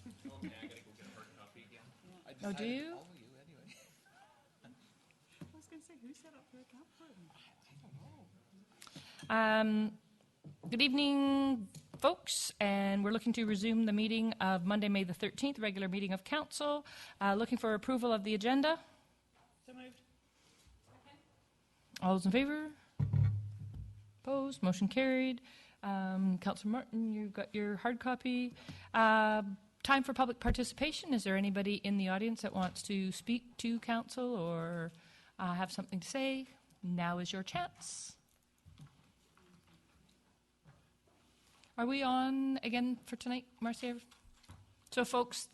Okay, I gotta go get a hard copy again. Oh, do you? Follow you anyway. I was going to say, who set up the account for him? I don't know. Good evening, folks, and we're looking to resume the meeting of Monday, May the 13th, regular meeting of council. Looking for approval of the agenda. So moved. All those in favor? Opposed? Motion carried. Councillor Martin, you've got your hard copy. Time for public participation. Is there anybody in the audience that wants to speak to council or have something to say? Now is your chance. Are we on again for tonight, Marcia? So folks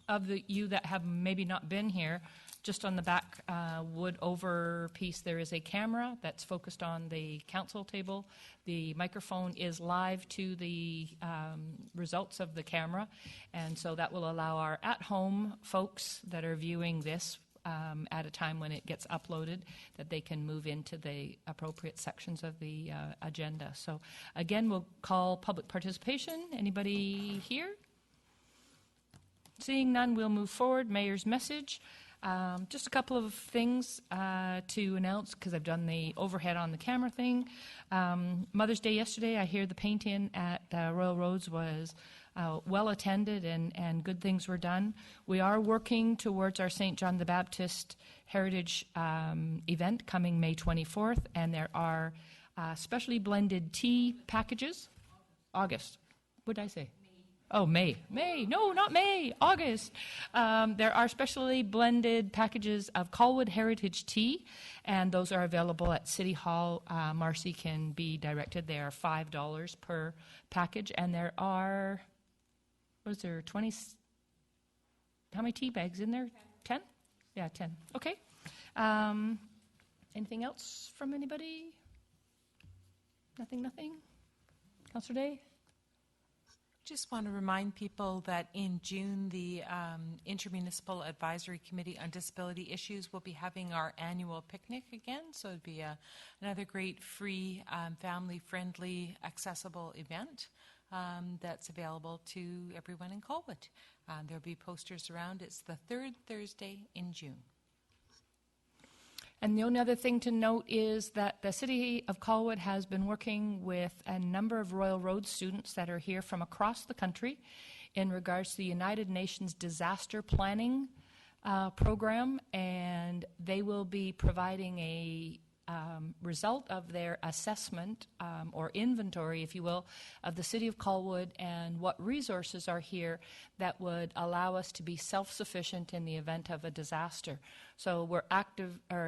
of you that have maybe not been here, just on the back wood over piece, there is a camera that's focused on the council table. The microphone is live to the results of the camera, and so that will allow our at-home folks that are viewing this at a time when it gets uploaded, that they can move into the appropriate sections of the agenda. So again, we'll call public participation. Anybody here? Seeing none, we'll move forward. Mayor's message. Just a couple of things to announce, because I've done the overhead on the camera thing. Mother's Day yesterday, I hear the paint-in at Royal Roads was well attended and good things were done. We are working towards our St. John the Baptist Heritage event coming May 24th, and there are specially blended tea packages. August. What did I say? Oh, May. May. No, not May. August. There are specially blended packages of Colwood Heritage Tea, and those are available at City Hall. Marcy can be directed. They are $5 per package, and there are, what is there, 20, how many tea bags in there? 10? Yeah, 10. Okay. Anything else from anybody? Nothing? Councillor Day? Just want to remind people that in June, the Intermunicipal Advisory Committee on Disability Issues will be having our annual picnic again. So it'd be another great free, family-friendly, accessible event that's available to everyone in Colwood. There'll be posters around. It's the third Thursday in June. And the only other thing to note is that the City of Colwood has been working with a number of Royal Road students that are here from across the country in regards to the United Nations Disaster Planning Program, and they will be providing a result of their assessment or inventory, if you will, of the City of Colwood and what resources are here that would allow us to be self-sufficient in the event of a disaster. So we're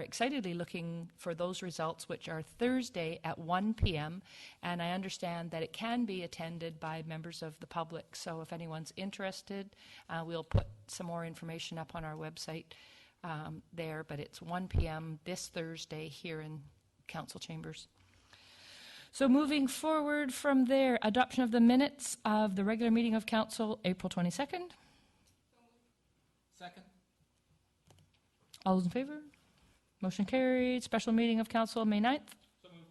excitedly looking for those results, which are Thursday at 1 p.m. And I understand that it can be attended by members of the public. So if anyone's interested, we'll put some more information up on our website there. But it's 1 p.m. this Thursday here in Council Chambers. So moving forward from there, adoption of the minutes of the regular meeting of Council, April 22nd. Second. All those in favor? Motion carried. Special meeting of Council, May 9th. So moved.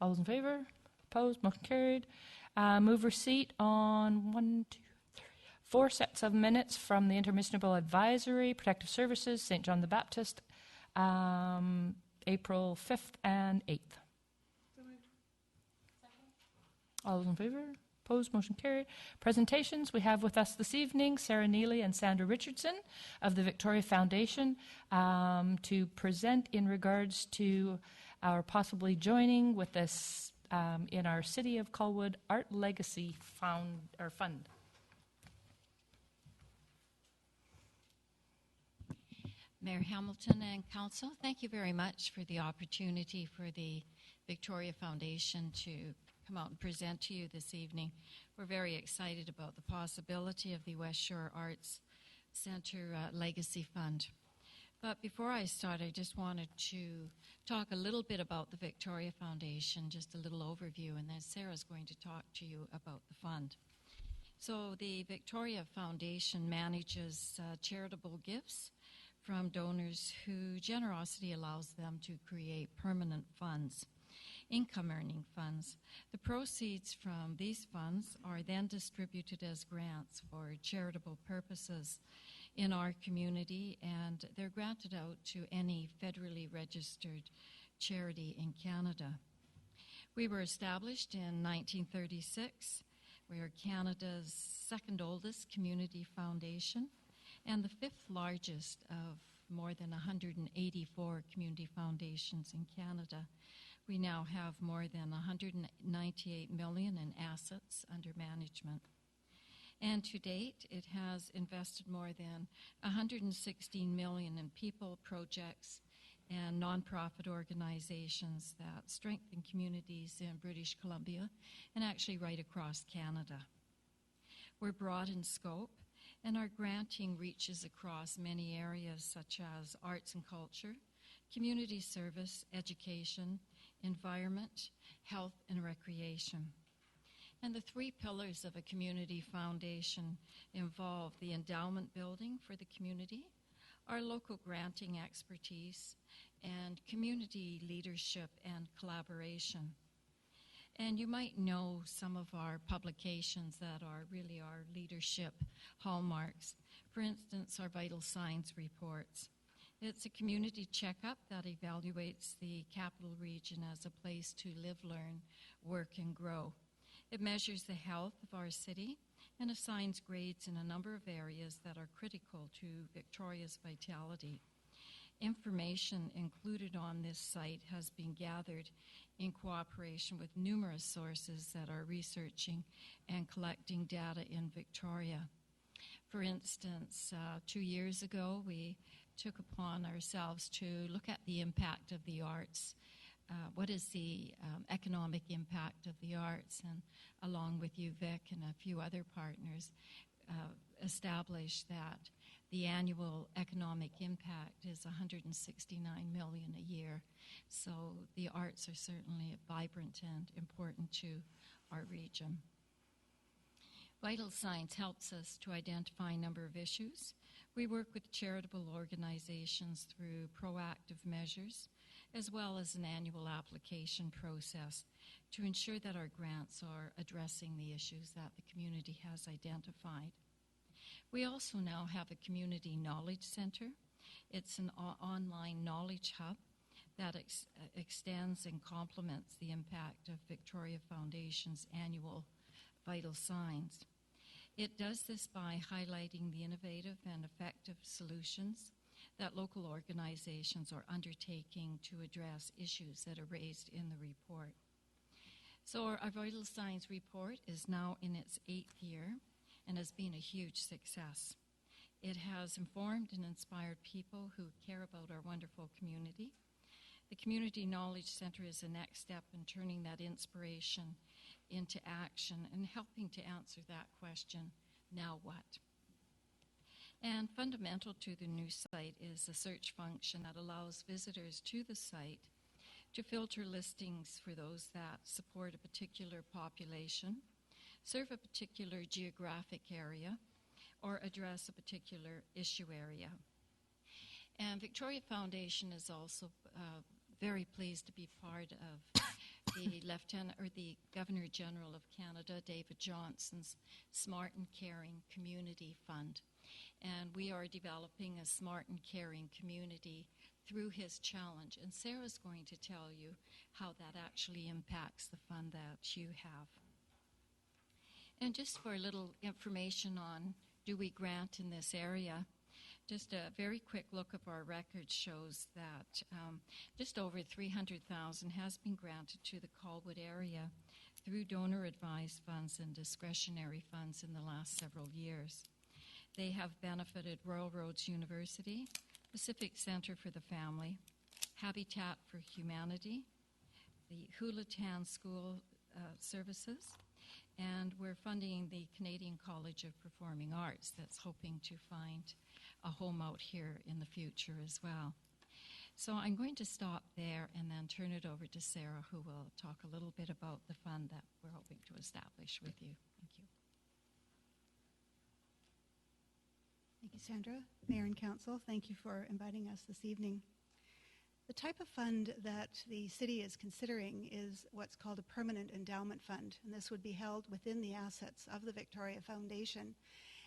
All those in favor? Opposed? Motion carried. Move receipt on 1, 2, 3, 4 sets of minutes from the Intermunicipal Advisory, Protective Services, St. John the Baptist, April 5th and 8th. So moved. All those in favor? Opposed? Motion carried. Presentations. We have with us this evening Sarah Neely and Sandra Richardson of the Victoria Foundation to present in regards to our possibly joining with us in our City of Colwood Art Legacy Fund. Mayor Hamilton and Council, thank you very much for the opportunity for the Victoria Foundation to come out and present to you this evening. We're very excited about the possibility of the West Shore Arts Centre Legacy Fund. But before I start, I just wanted to talk a little bit about the Victoria Foundation, just a little overview, and then Sarah's going to talk to you about the fund. So the Victoria Foundation manages charitable gifts from donors whose generosity allows them to create permanent funds. income-earning funds. The proceeds from these funds are then distributed as grants for charitable purposes in our community, and they're granted out to any federally registered charity in Canada. We were established in 1936. We are Canada's second oldest community foundation and the fifth largest of more than 184 community foundations in Canada. We now have more than 198 million in assets under management. And to date, it has invested more than 116 million in people, projects, and nonprofit organizations that strengthen communities in British Columbia and actually right across Canada. We're broad in scope, and our granting reaches across many areas such as arts and culture, community service, education, environment, health, and recreation. And the three pillars of a community foundation involve the endowment building for the community, our local granting expertise, and community leadership and collaboration. And you might know some of our publications that are really our leadership hallmarks. For instance, our Vital Signs reports. It's a community checkup that evaluates the capital region as a place to live, learn, work, and grow. It measures the health of our city and assigns grades in a number of areas that are critical to Victoria's vitality. Information included on this site has been gathered in cooperation with numerous sources that are researching and collecting data in Victoria. For instance, 2 years ago, we took upon ourselves to look at the impact of the arts. What is the economic impact of the arts? And along with you, Vic, and a few other partners, established that the annual economic impact is $169 million a year. So the arts are certainly vibrant and important to our region. Vital Signs helps us to identify a number of issues. We work with charitable organizations through proactive measures, as well as an annual application process to ensure that our grants are addressing the issues that the community has identified. We also now have a community knowledge center. It's an online knowledge hub that extends and complements the impact of Victoria Foundation's annual Vital Signs. It does this by highlighting the innovative and effective solutions that local organizations are undertaking to address issues that are raised in the report. So our Vital Signs report is now in its 8th year and has been a huge success. It has informed and inspired people who care about our wonderful community. The Community Knowledge Center is the next step in turning that inspiration into action and helping to answer that question, now what? And fundamental to the new site is a search function that allows visitors to the site to filter listings for those that support a particular population, serve a particular geographic area, or address a particular issue area. And Victoria Foundation is also very pleased to be part of the Governor General of Canada, David Johnson's Smart and Caring Community Fund. And we are developing a smart and caring community through his challenge. And Sarah's going to tell you how that actually impacts the fund that you have. And just for a little information on do we grant in this area, just a very quick look of our record shows that just over $300,000 has been granted to the Colwood area through donor-advised funds and discretionary funds in the last several years. They have benefited Royal Roads University, Pacific Centre for the Family, Habitat for Humanity, the Houlihan School Services, and we're funding the Canadian College of Performing Arts that's hoping to find a home out here in the future as well. So I'm going to stop there and then turn it over to Sarah, who will talk a little bit about the fund that we're hoping to establish with you. Thank you. Thank you, Sandra. Mayor and Council, thank you for inviting us this evening. The type of fund that the city is considering is what's called a permanent endowment fund, and this would be held within the assets of the Victoria Foundation.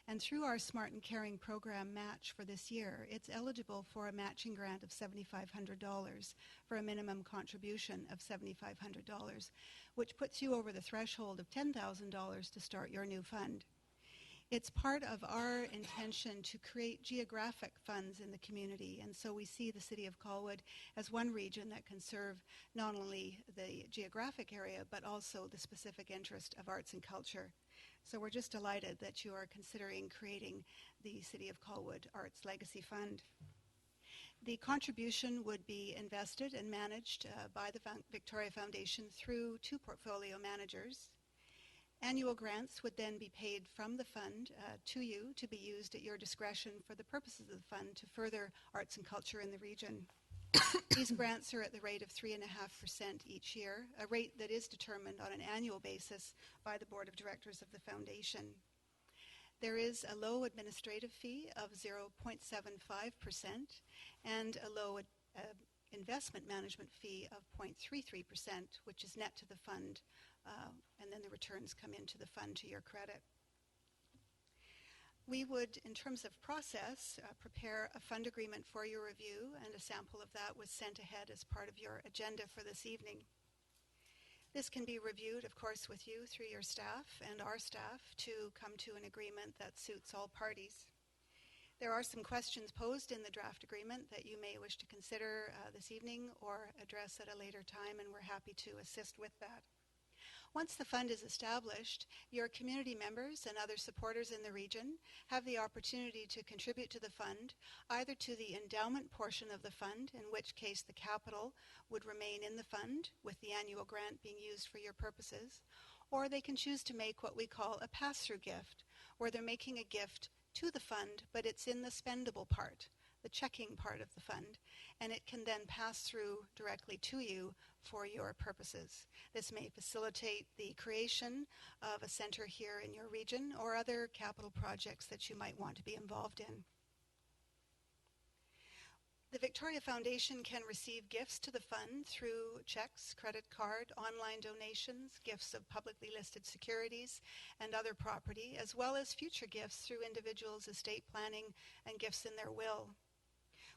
And through our Smart and Caring program match for this year, it's eligible for a matching grant of $7,500 for a minimum contribution of $7,500, which puts you over the threshold of $10,000 to start your new fund. It's part of our intention to create geographic funds in the community, and so we see the City of Colwood as one region that can serve not only the geographic area but also the specific interest of arts and culture. So we're just delighted that you are considering creating the City of Colwood Arts Legacy Fund. The contribution would be invested and managed by the Victoria Foundation through 2 portfolio managers. Annual grants would then be paid from the fund to you to be used at your discretion for the purposes of the fund to further arts and culture in the region. These grants are at the rate of 3.5% each year, a rate that is determined on an annual basis by the Board of Directors of the Foundation. There is a low administrative fee of 0.75% and a low investment management fee of 0.33%, which is net to the fund, and then the returns come into the fund to your credit. We would, in terms of process, prepare a fund agreement for your review, and a sample of that was sent ahead as part of your agenda for this evening. This can be reviewed, of course, with you through your staff and our staff to come to an agreement that suits all parties. There are some questions posed in the draft agreement that you may wish to consider this evening or address at a later time, and we're happy to assist with that. Once the fund is established, your community members and other supporters in the region have the opportunity to contribute to the fund, either to the endowment portion of the fund, in which case the capital would remain in the fund with the annual grant being used for your purposes, or they can choose to make what we call a pass-through gift, where they're making a gift to the fund, but it's in the spendable part, the checking part of the fund, and it can then pass through directly to you for your purposes. This may facilitate the creation of a center here in your region or other capital projects that you might want to be involved in. The Victoria Foundation can receive gifts to the fund through checks, credit card, online donations, gifts of publicly listed securities and other property, as well as future gifts through individuals' estate planning and gifts in their will.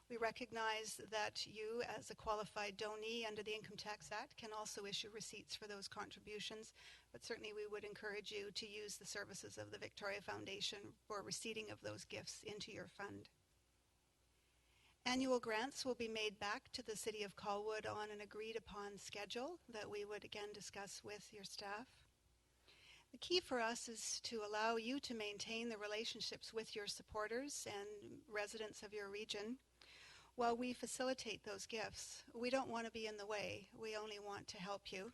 We recognize that you, as a qualified donee under the Income Tax Act, can also issue receipts for those contributions, but certainly we would encourage you to use the services of the Victoria Foundation for receipting of those gifts into your fund. Annual grants will be made back to the City of Colwood on an agreed-upon schedule that we would again discuss with your staff. The key for us is to allow you to maintain the relationships with your supporters and residents of your region. While we facilitate those gifts, we don't want to be in the way. We only want to help you,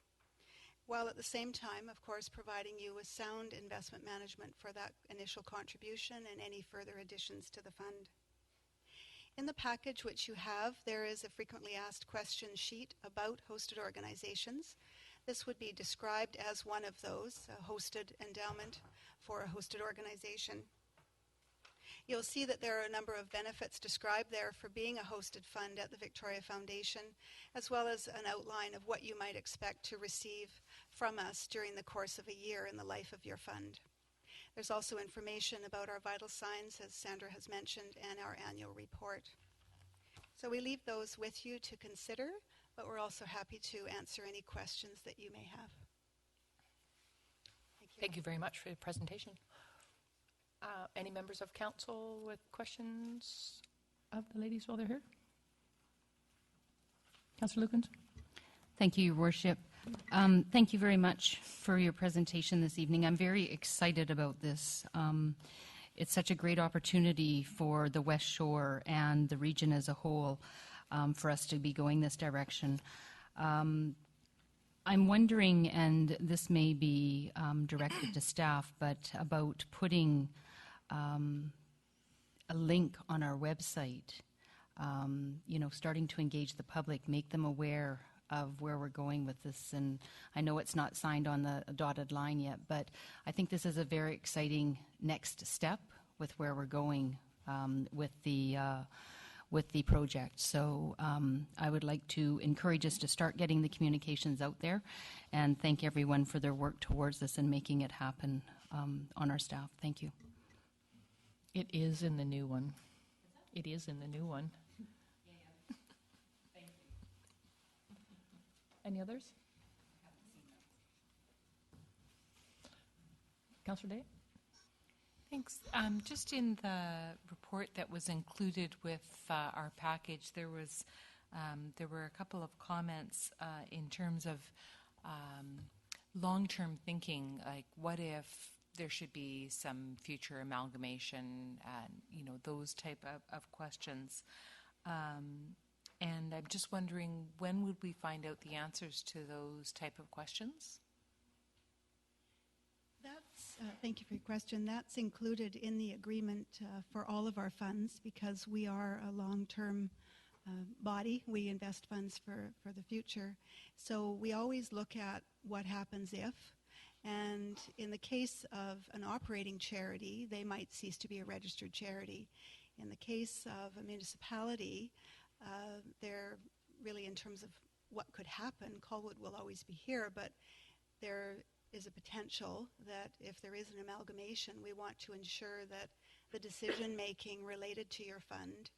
while at the same time, of course, providing you with sound investment management for that initial contribution and any further additions to the fund. In the package which you have, there is a frequently asked question sheet about hosted organizations. This would be described as one of those, a hosted endowment for a hosted organization. You'll see that there are a number of benefits described there for being a hosted fund at the Victoria Foundation, as well as an outline of what you might expect to receive from us during the course of a year in the life of your fund. There's also information about our vital signs, as Sandra has mentioned, and our annual report. So we leave those with you to consider, but we're also happy to answer any questions that you may have. Thank you. Thank you very much for the presentation. Any members of council with questions of the ladies while they're here? Councillor Lukens? Thank you, Your Worship. Thank you very much for your presentation this evening. I'm very excited about this. It's such a great opportunity for the West Shore and the region as a whole for us to be going this direction. I'm wondering, and this may be directed to staff, but about putting a link on our website, starting to engage the public, make them aware of where we're going with this. And I know it's not signed on the dotted line yet, but I think this is a very exciting next step with where we're going with the with the project. So I would like to encourage us to start getting the communications out there, and thank everyone for their work towards this and making it happen on our staff. Thank you. It is in the new one. It is in the new one. Any others? Councillor Day? Thanks. Just in the report that was included with our package, there were a couple of comments in terms of long-term thinking, like what if there should be some future amalgamation, and those type of questions. And I'm just wondering, when would we find out the answers to those type of questions? Thank you for your question. That's included in the agreement for all of our funds, because we are a long-term body. We invest funds for the future. So we always look at what happens if. And in the case of an operating charity, they might cease to be a registered charity. In the case of a municipality, they're really, in terms of what could happen, Colwood will always be here, but there is a potential that if there is an amalgamation, we want to ensure that the decision-making related to your fund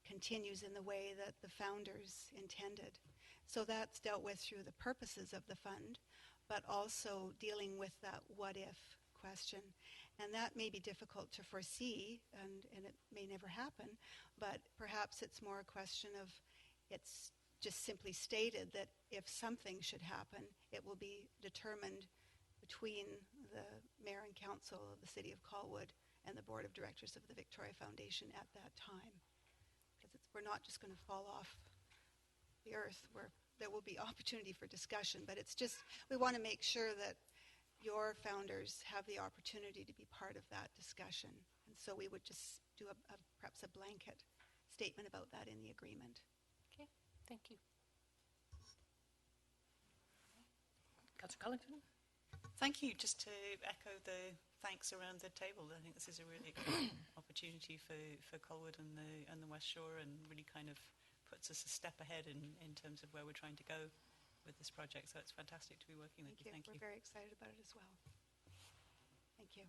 continues in the way that the founders intended. So that's dealt with through the purposes of the fund, but also dealing with that what-if question. And that may be difficult to foresee, and it may never happen, but perhaps it's more a question of, it's just simply stated that if something should happen, it will be determined between the Mayor and Council of the City of Colwood and the Board of Directors of the Victoria Foundation at that time. Because we're not just going to fall off the earth. There will be opportunity for discussion, but it's just, we want to make sure that your founders have the opportunity to be part of that discussion. And so we would just do perhaps a blanket statement about that in the agreement. Okay, thank you. Councillor Collington? Thank you. Just to echo the thanks around the table, I think this is a really exciting opportunity for Colwood and the West Shore, and really kind of puts us a step ahead in terms of where we're trying to go with this project. So it's fantastic to be working with you. Thank you. We're very excited about it as well. Thank you.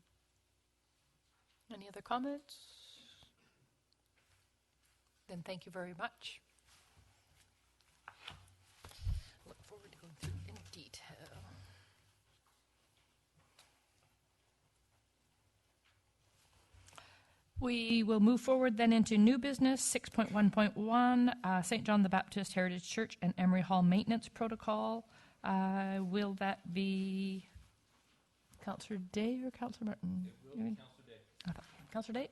Any other comments? Then thank you very much. Look forward to going through in detail. We will move forward then into new business, 6.1.1, St. John the Baptist Heritage Church and Emery Hall Maintenance Protocol. Will that be Councillor Day or Councillor Martin? It will be Councillor Day. Councillor Day?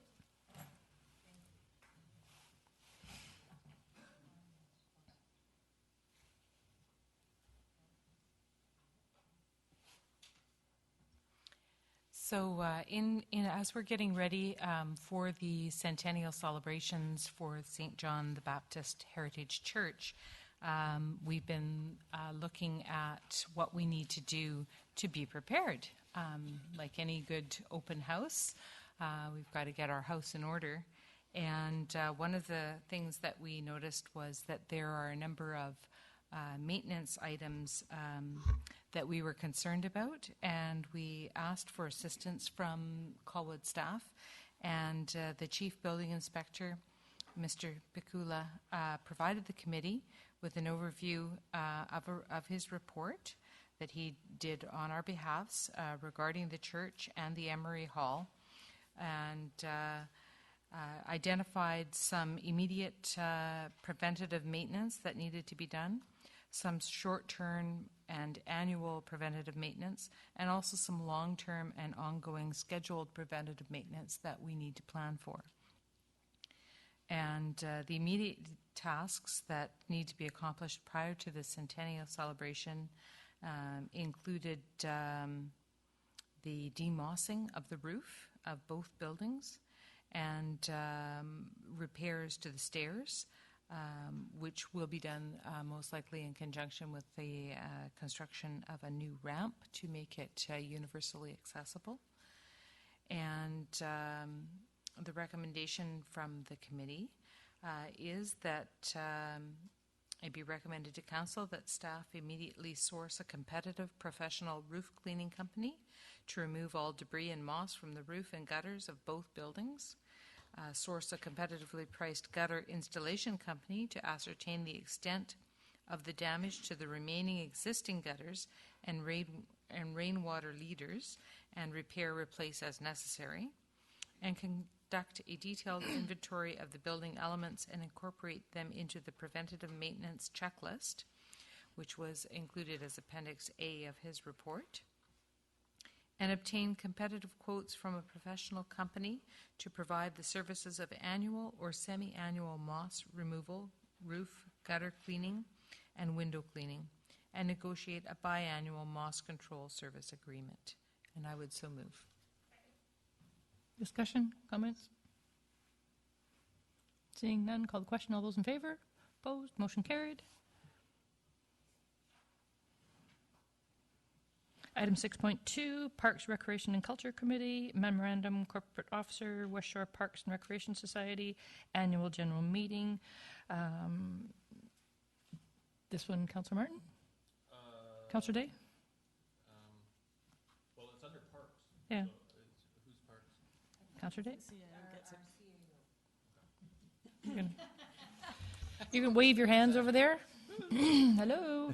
So as we're getting ready for the centennial celebrations for St. John the Baptist Heritage Church, we've been looking at what we need to do to be prepared. Like any good open house, we've got to get our house in order. And one of the things that we noticed was that there are a number of maintenance items that we were concerned about, and we asked for assistance from Colwood staff, and the Chief Building Inspector, Mr. Pikula, provided the committee with an overview of his report that he did on our behalfs regarding the church and the Emery Hall, and identified some immediate preventative maintenance that needed to be done, some short-term and annual preventative maintenance, and also some long-term and ongoing scheduled preventative maintenance that we need to plan for. And the immediate tasks that need to be accomplished prior to the centennial celebration included the demossing of the roof of both buildings and repairs to the stairs, which will be done most likely in conjunction with the construction of a new ramp to make it universally accessible. And the recommendation from the committee is that it be recommended to council that staff immediately source a competitive professional roof cleaning company to remove all debris and moss from the roof and gutters of both buildings. Source a competitively priced gutter installation company to ascertain the extent of the damage to the remaining existing gutters and rainwater leaders, and replace as necessary. And conduct a detailed inventory of the building elements and incorporate them into the preventative maintenance checklist, which was included as Appendix A of his report. And obtain competitive quotes from a professional company to provide the services of annual or semi-annual moss removal, roof, gutter cleaning, and window cleaning, and negotiate a biannual moss control service agreement. And I would so move. Discussion, comments? Seeing none, call the question. All those in favor? Opposed? Motion carried. Item 6.2, Parks, Recreation and Culture Committee, Memorandum, Corporate Officer, West Shore Parks and Recreation Society, Annual General Meeting. This one, Councillor Martin? Councillor Day? Well, it's under Parks. Yeah. So who's Parks? Councillor Day? You can wave your hands over there. Hello.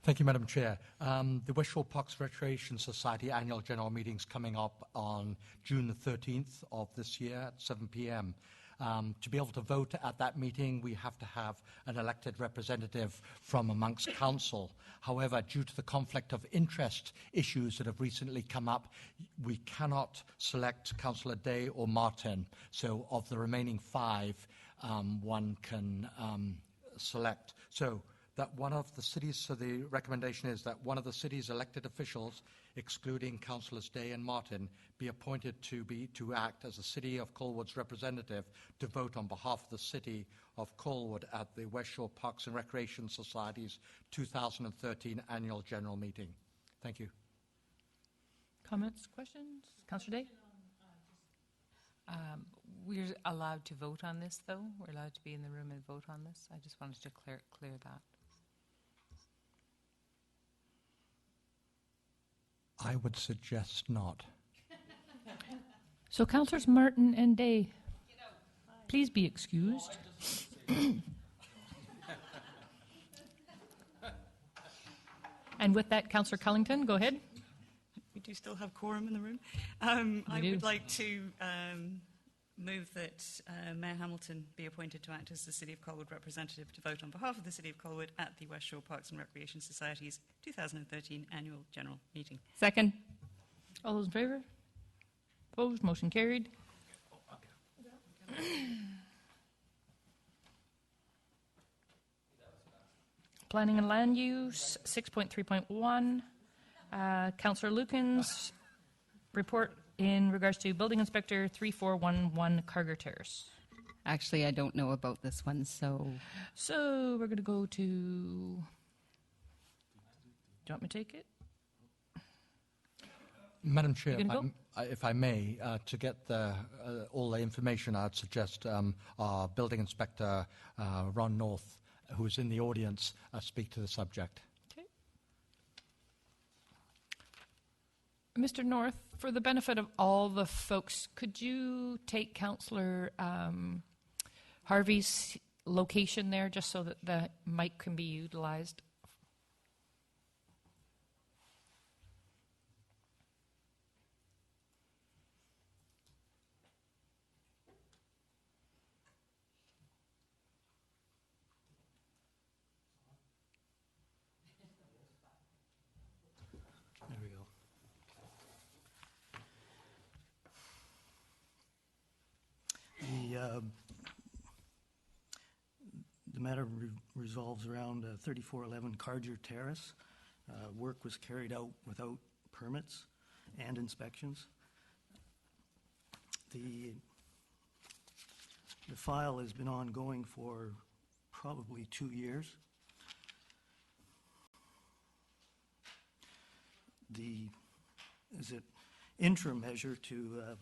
Thank you, Madam Chair. The West Shore Parks Recreation Society annual general meeting is coming up on June the 13th of this year at 7 p.m. To be able to vote at that meeting, we have to have an elected representative from amongst council. However, due to the conflict of interest issues that have recently come up, we cannot select Councillor Day or Martin. So of the remaining 5, one can select. So that one of the cities, so the recommendation is that one of the city's elected officials, excluding Councillors Day and Martin, be appointed to act as the City of Colwood's representative to vote on behalf of the City of Colwood at the West Shore Parks and Recreation Society's 2013 annual general meeting. Thank you. Comments, questions? Councillor Day? We're allowed to vote on this, though? We're allowed to be in the room and vote on this? I just wanted to clear that. I would suggest not. So Councillors Martin and Day, please be excused. And with that, Councillor Cullington, go ahead. We do still have quorum in the room. I do. would like to move that Mayor Hamilton be appointed to act as the City of Colwood representative to vote on behalf of the City of Colwood at the West Shore Parks and Recreation Society's 2013 annual general meeting. Second. All those in favour? Opposed? Motion carried. Planning and Land Use, 6.3.1. Councillor Lukens, report in regards to Building Inspector 3411 Carger Terrace. Actually, I don't know about this one, so So we're going to go to... Do you want me to take it? Madam Chair, You gonna if I may, to get all the information, I'd suggest our Building Inspector, Ron North, who is in the audience, speak to the subject. Okay. Mr. North, for the benefit of all the folks, could you take Councillor Harvey's location there just so that the mic can be utilized? There we go. The matter resolves around 3411 Carger Terrace. Work was carried out without permits and inspections. The file has been ongoing for probably 2 years. The interim measure to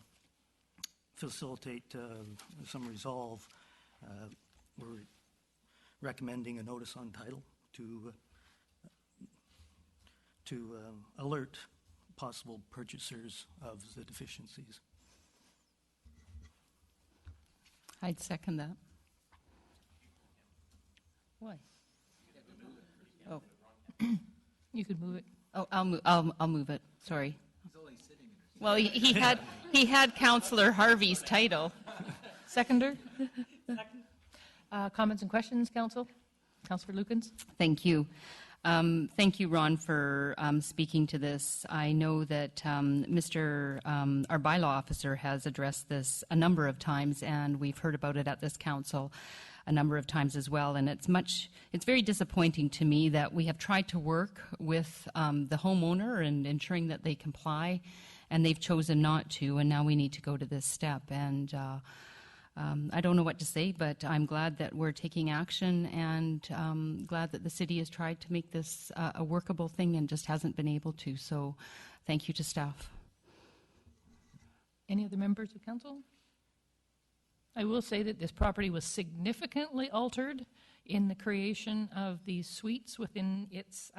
facilitate some resolve, we're recommending a notice on title to alert possible purchasers of the deficiencies. I'd second that. Why? Oh. You could move it. Oh, I'll move it. Sorry. Well, he had Councillor Harvey's title. Seconder? Comments and questions, Council? Councillor Lukens? Thank you. Thank you, Ron, for speaking to this. I know that our bylaw officer has addressed this a number of times, and we've heard about it at this council a number of times as well. And it's very disappointing to me that we have tried to work with the homeowner and ensuring that they comply, and they've chosen not to, and now we need to go to this step. And I don't know what to say, but I'm glad that we're taking action, and glad that the city has tried to make this a workable thing and just hasn't been able to. So thank you to staff. Any other members of council? I will say that this property was significantly altered in the creation of these suites within its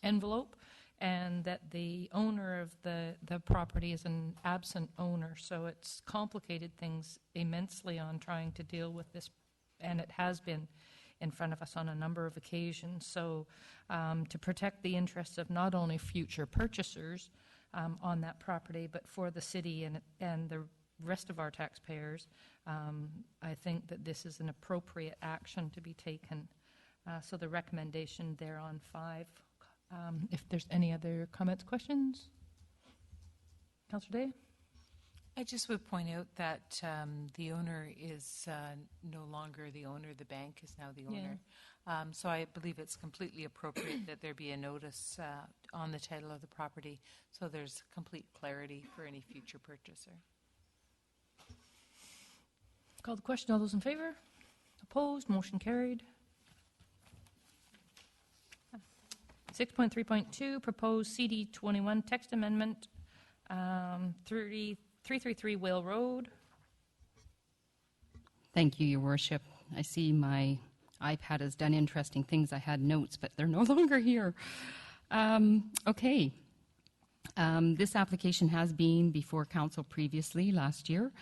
envelope, and that the owner of the property is an absent owner, so it's complicated things immensely on trying to deal with this, and it has been in front of us on a number of occasions. So to protect the interests of not only future purchasers on that property, but for the city and the rest of our taxpayers, I think that this is an appropriate action to be taken. So the recommendation there on 5. If there's any other comments, questions? Councillor Day? I just would point out that the owner is no longer the owner. The bank is now the owner. So I believe it's completely appropriate that there be a notice on the title of the property, so there's complete clarity for any future purchaser. Call the question. All those in favor? Opposed? Motion carried. 6.3.2, proposed CD21 text amendment, 333 Whale Road. Thank you, Your Worship. I see my iPad has done interesting things. I had notes, but they're no longer here. Okay. This application has been before council previously last year.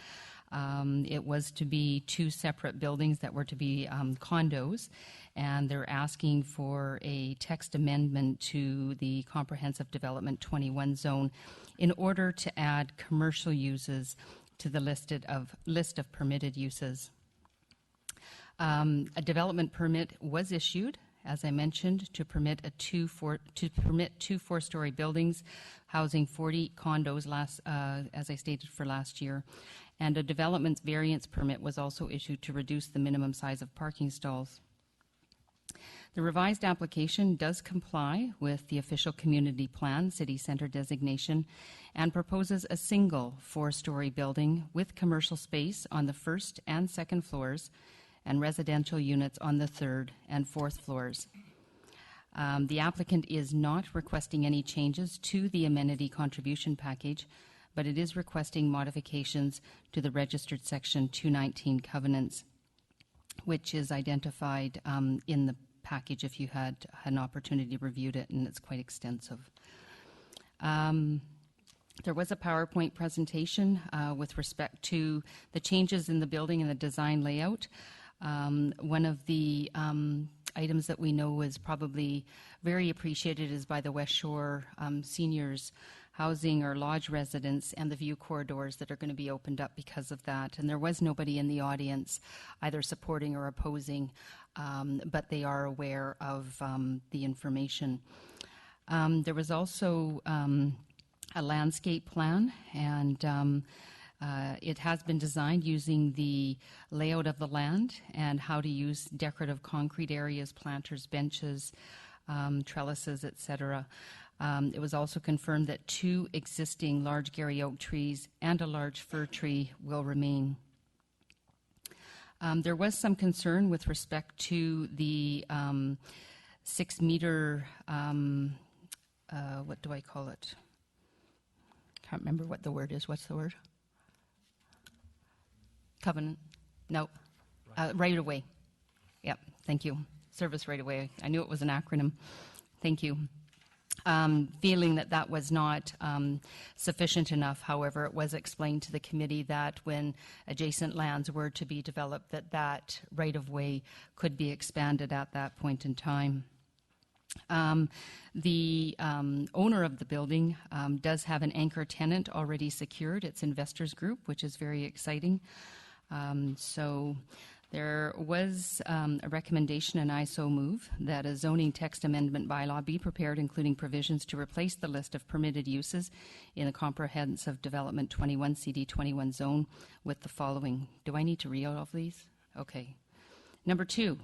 It was to be 2 separate buildings that were to be condos, and they're asking for a text amendment to the Comprehensive Development 21 zone in order to add commercial uses to the list of permitted uses. A development permit was issued, as I mentioned, to permit 2 4-story buildings housing 40 condos as I stated for last year. And a development variance permit was also issued to reduce the minimum size of parking stalls. The revised application does comply with the official community plan city center designation and proposes a single 4-story building with commercial space on the 1st and 2nd floors and residential units on the 3rd and 4th floors. The applicant is not requesting any changes to the amenity contribution package, but it is requesting modifications to the registered section 219 covenants, which is identified in the package if you had an opportunity to review it, and it's quite extensive. There was a PowerPoint presentation with respect to the changes in the building and the design layout. One of the items that we know is probably very appreciated is by the West Shore seniors housing or lodge residents, and the view corridors that are going to be opened up because of that. And there was nobody in the audience either supporting or opposing, but they are aware of the information. There was also a landscape plan, and it has been designed using the layout of the land and how to use decorative concrete areas, planters, benches, trellises, etc. It was also confirmed that 2 existing large Gary oak trees and a large fir tree will remain. There was some concern with respect to the 6-meter, what do I call it? Can't remember what the word is. What's the word? Covenant. No. Right away. Yep. Thank you. Service right away. I knew it was an acronym. Thank you. Feeling that that was not sufficient enough, however, it was explained to the committee that when adjacent lands were to be developed, that right-of-way could be expanded at that point in time. The owner of the building does have an anchor tenant already secured. It's Investors Group, which is very exciting. So there was a recommendation, and I so move, that a zoning text amendment bylaw be prepared, including provisions to replace the list of permitted uses in the Comprehensive Development 21 CD 21 zone with the following. Do I need to read all of these? Okay. Number 2,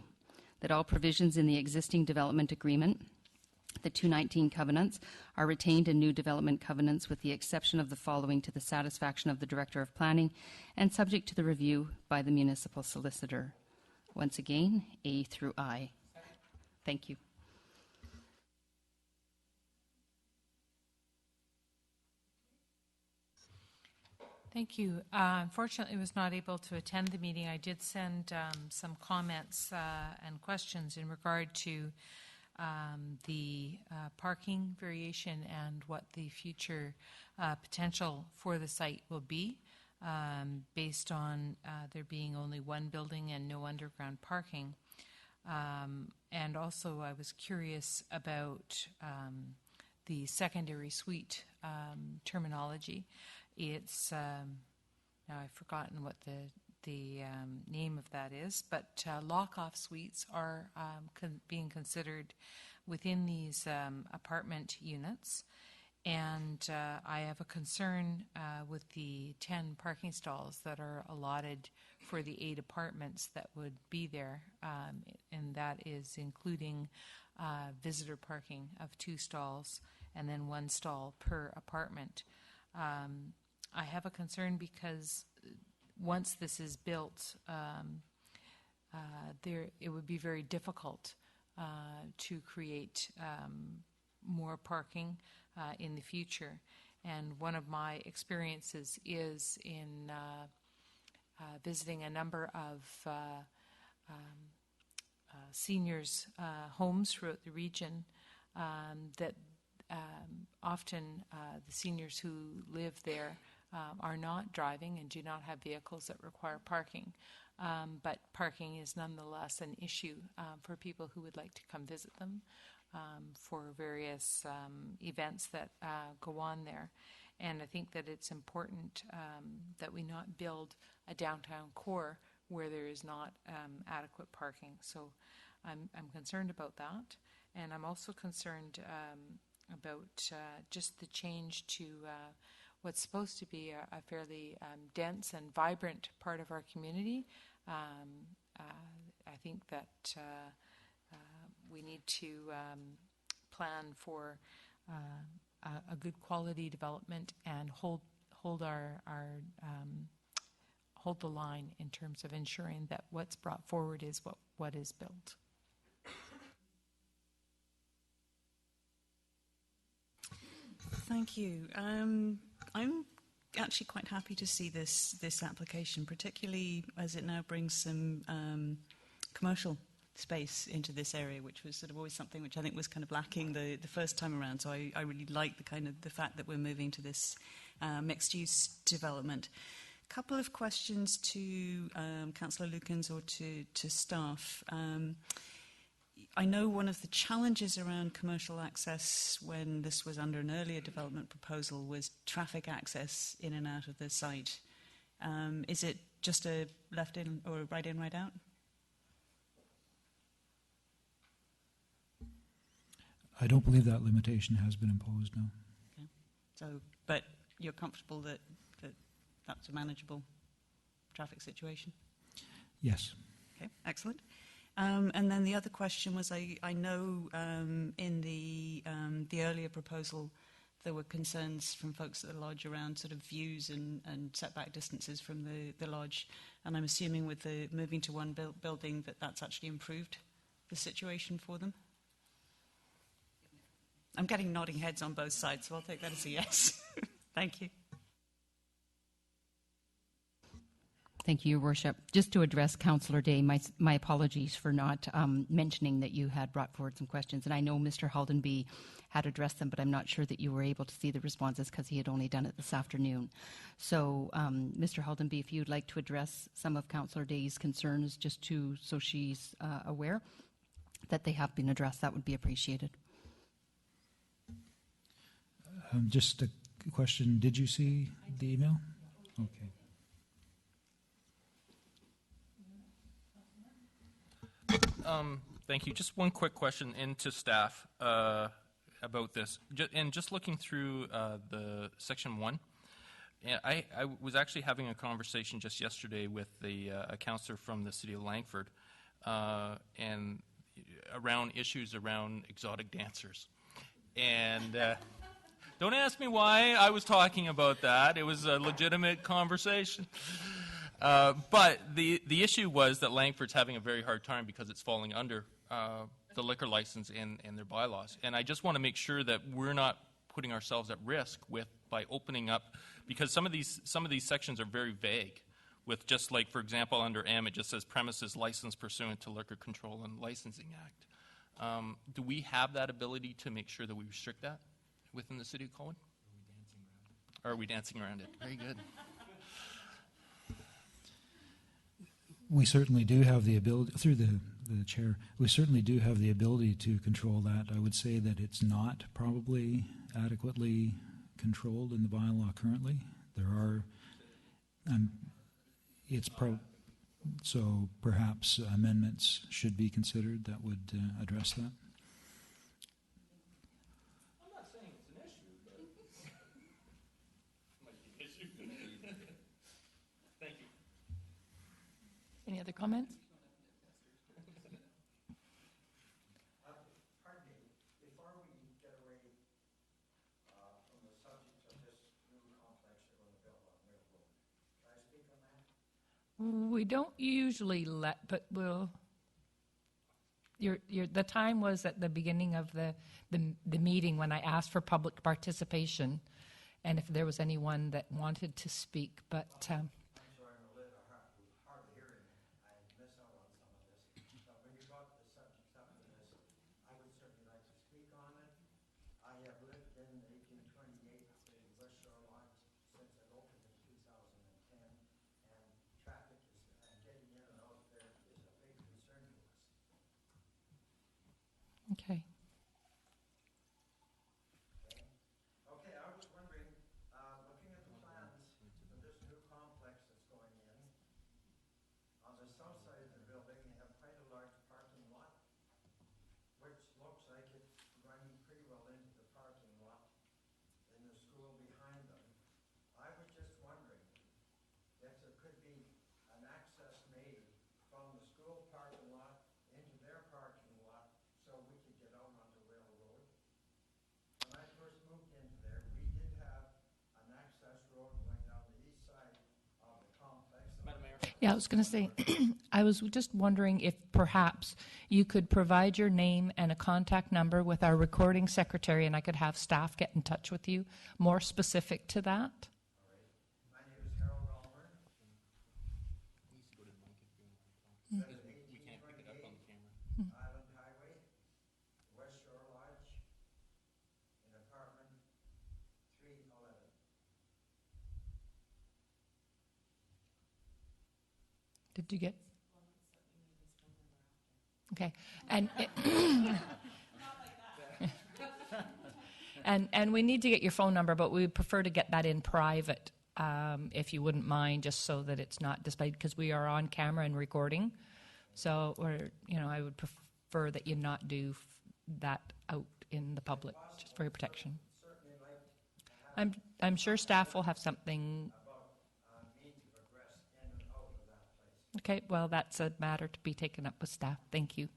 that all provisions in the existing development agreement, the 219 covenants, are retained in new development covenants with the exception of the following to the satisfaction of the Director of Planning and subject to the review by the municipal solicitor. Once again, A through I. Thank you. Thank you. Unfortunately, I was not able to attend the meeting. I did send some comments and questions in regard to the parking variation and what the future potential for the site will be based on there being only one building and no underground parking. And also I was curious about the secondary suite terminology. It's, now I've forgotten what the name of that is, but lock-off suites are being considered within these apartment units. And I have a concern with the 10 parking stalls that are allotted for the 8 apartments that would be there, and that is including visitor parking of 2 stalls and then 1 stall per apartment. I have a concern because once this is built, it would be very difficult to create more parking in the future. And one of my experiences is in visiting a number of seniors' homes throughout the region that often the seniors who live there are not driving and do not have vehicles that require parking. But parking is nonetheless an issue for people who would like to come visit them for various events that go on there. And I think that it's important that we not build a downtown core where there is not adequate parking. So I'm concerned about that. And I'm also concerned about just the change to what's supposed to be a fairly dense and vibrant part of our community. I think that we need to plan for a good quality development and hold the line in terms of ensuring that what's brought forward is what is built. Thank you. I'm actually quite happy to see this application, particularly as it now brings some commercial space into this area, which was sort of always something which I think was kind of lacking the first time around. So I really like the fact that we're moving to this mixed-use development. A couple of questions to Councillor Lukens or to staff. I know one of the challenges around commercial access when this was under an earlier development proposal was traffic access in and out of the site. Is it just a left in or right in, right out? I don't believe that limitation has been imposed, no. Okay. So, but you're comfortable that that's a manageable traffic situation? Yes. Okay, excellent. And then the other question was, I know in the earlier proposal there were concerns from folks at the lodge around sort of views and setback distances from the lodge, and I'm assuming with the moving to one building that's actually improved the situation for them? I'm getting nodding heads on both sides, so I'll take that as a yes. Thank you. Thank you, Your Worship. Just to address Councillor Day, my apologies for not mentioning that you had brought forward some questions. And I know Mr. Haldenby had addressed them, but I'm not sure that you were able to see the responses because he had only done it this afternoon. So, Mr. Haldenby, if you'd like to address some of Councillor Day's concerns, so she's aware that they have been addressed, that would be appreciated. Just a question. Did you see the email? Okay. Thank you. Just one quick question into staff about this. And just looking through the section 1, and I was actually having a conversation just yesterday with a councillor from the city of Langford and around issues around exotic dancers. And don't ask me why I was talking about that. It was a legitimate conversation. But the issue was that Langford's having a very hard time because it's falling under the liquor license and their bylaws. And I just want to make sure that we're not putting ourselves at risk by opening up, because some of these sections are very vague. With just like, for example, under M, it just says premises licensed pursuant to Liquor Control and Licensing Act. Do we have that ability to make sure that we restrict that within the city of Colwood? Or are we dancing around it? Very good. We certainly do have the ability, through the chair, we certainly do have the ability to control that. I would say that it's not probably adequately controlled in the bylaw currently. There are, so perhaps amendments should be considered that would address that. I'm not saying it's an issue, but it might be an issue. Thank you. Any other comments? Pardon me, before we get away from the subject of this new complex they're going to build on Mill Road, can I speak on that? We don't usually but we'll. The time was at the beginning of the meeting when I asked for public participation, and if there was anyone that wanted to speak, but. I'm sorry, I'm a little hard of hearing. I miss out on some of this. But when you brought the subject up to this, I would certainly like to speak on it. I have lived in 1828 in West Shore Lodge since it opened in 2010, and traffic and getting in and out there is a big concern to us. Okay. Okay, I was wondering, looking at the plans for this new complex that's going in, on the south side of the building, they have quite a large parking lot, which looks like it's running pretty well into the parking lot in the school behind them. I was just wondering if there could be an access made from the school parking lot into their parking lot so we could get out onto Rail Road. When I first moved into there, we did have an access road going down the east side of the complex. Madam Mayor. Yeah, I was going to say, I was just wondering if perhaps you could provide your name and a contact number with our recording secretary, and I could have staff get in touch with you more specific to that. My name is Harold Allmer. We can't pick it up on the camera. Island Highway, West Shore Lodge, in apartment 311. Did you get? Okay, and we need to get your phone number, but we would prefer to get that in private, if you wouldn't mind, just so that it's not displayed, because we are on camera and recording. So, I would prefer that you not do that out in the public, just for your protection. I'm sure staff will have something. Okay, well, that's a matter to be taken up with staff. Thank you.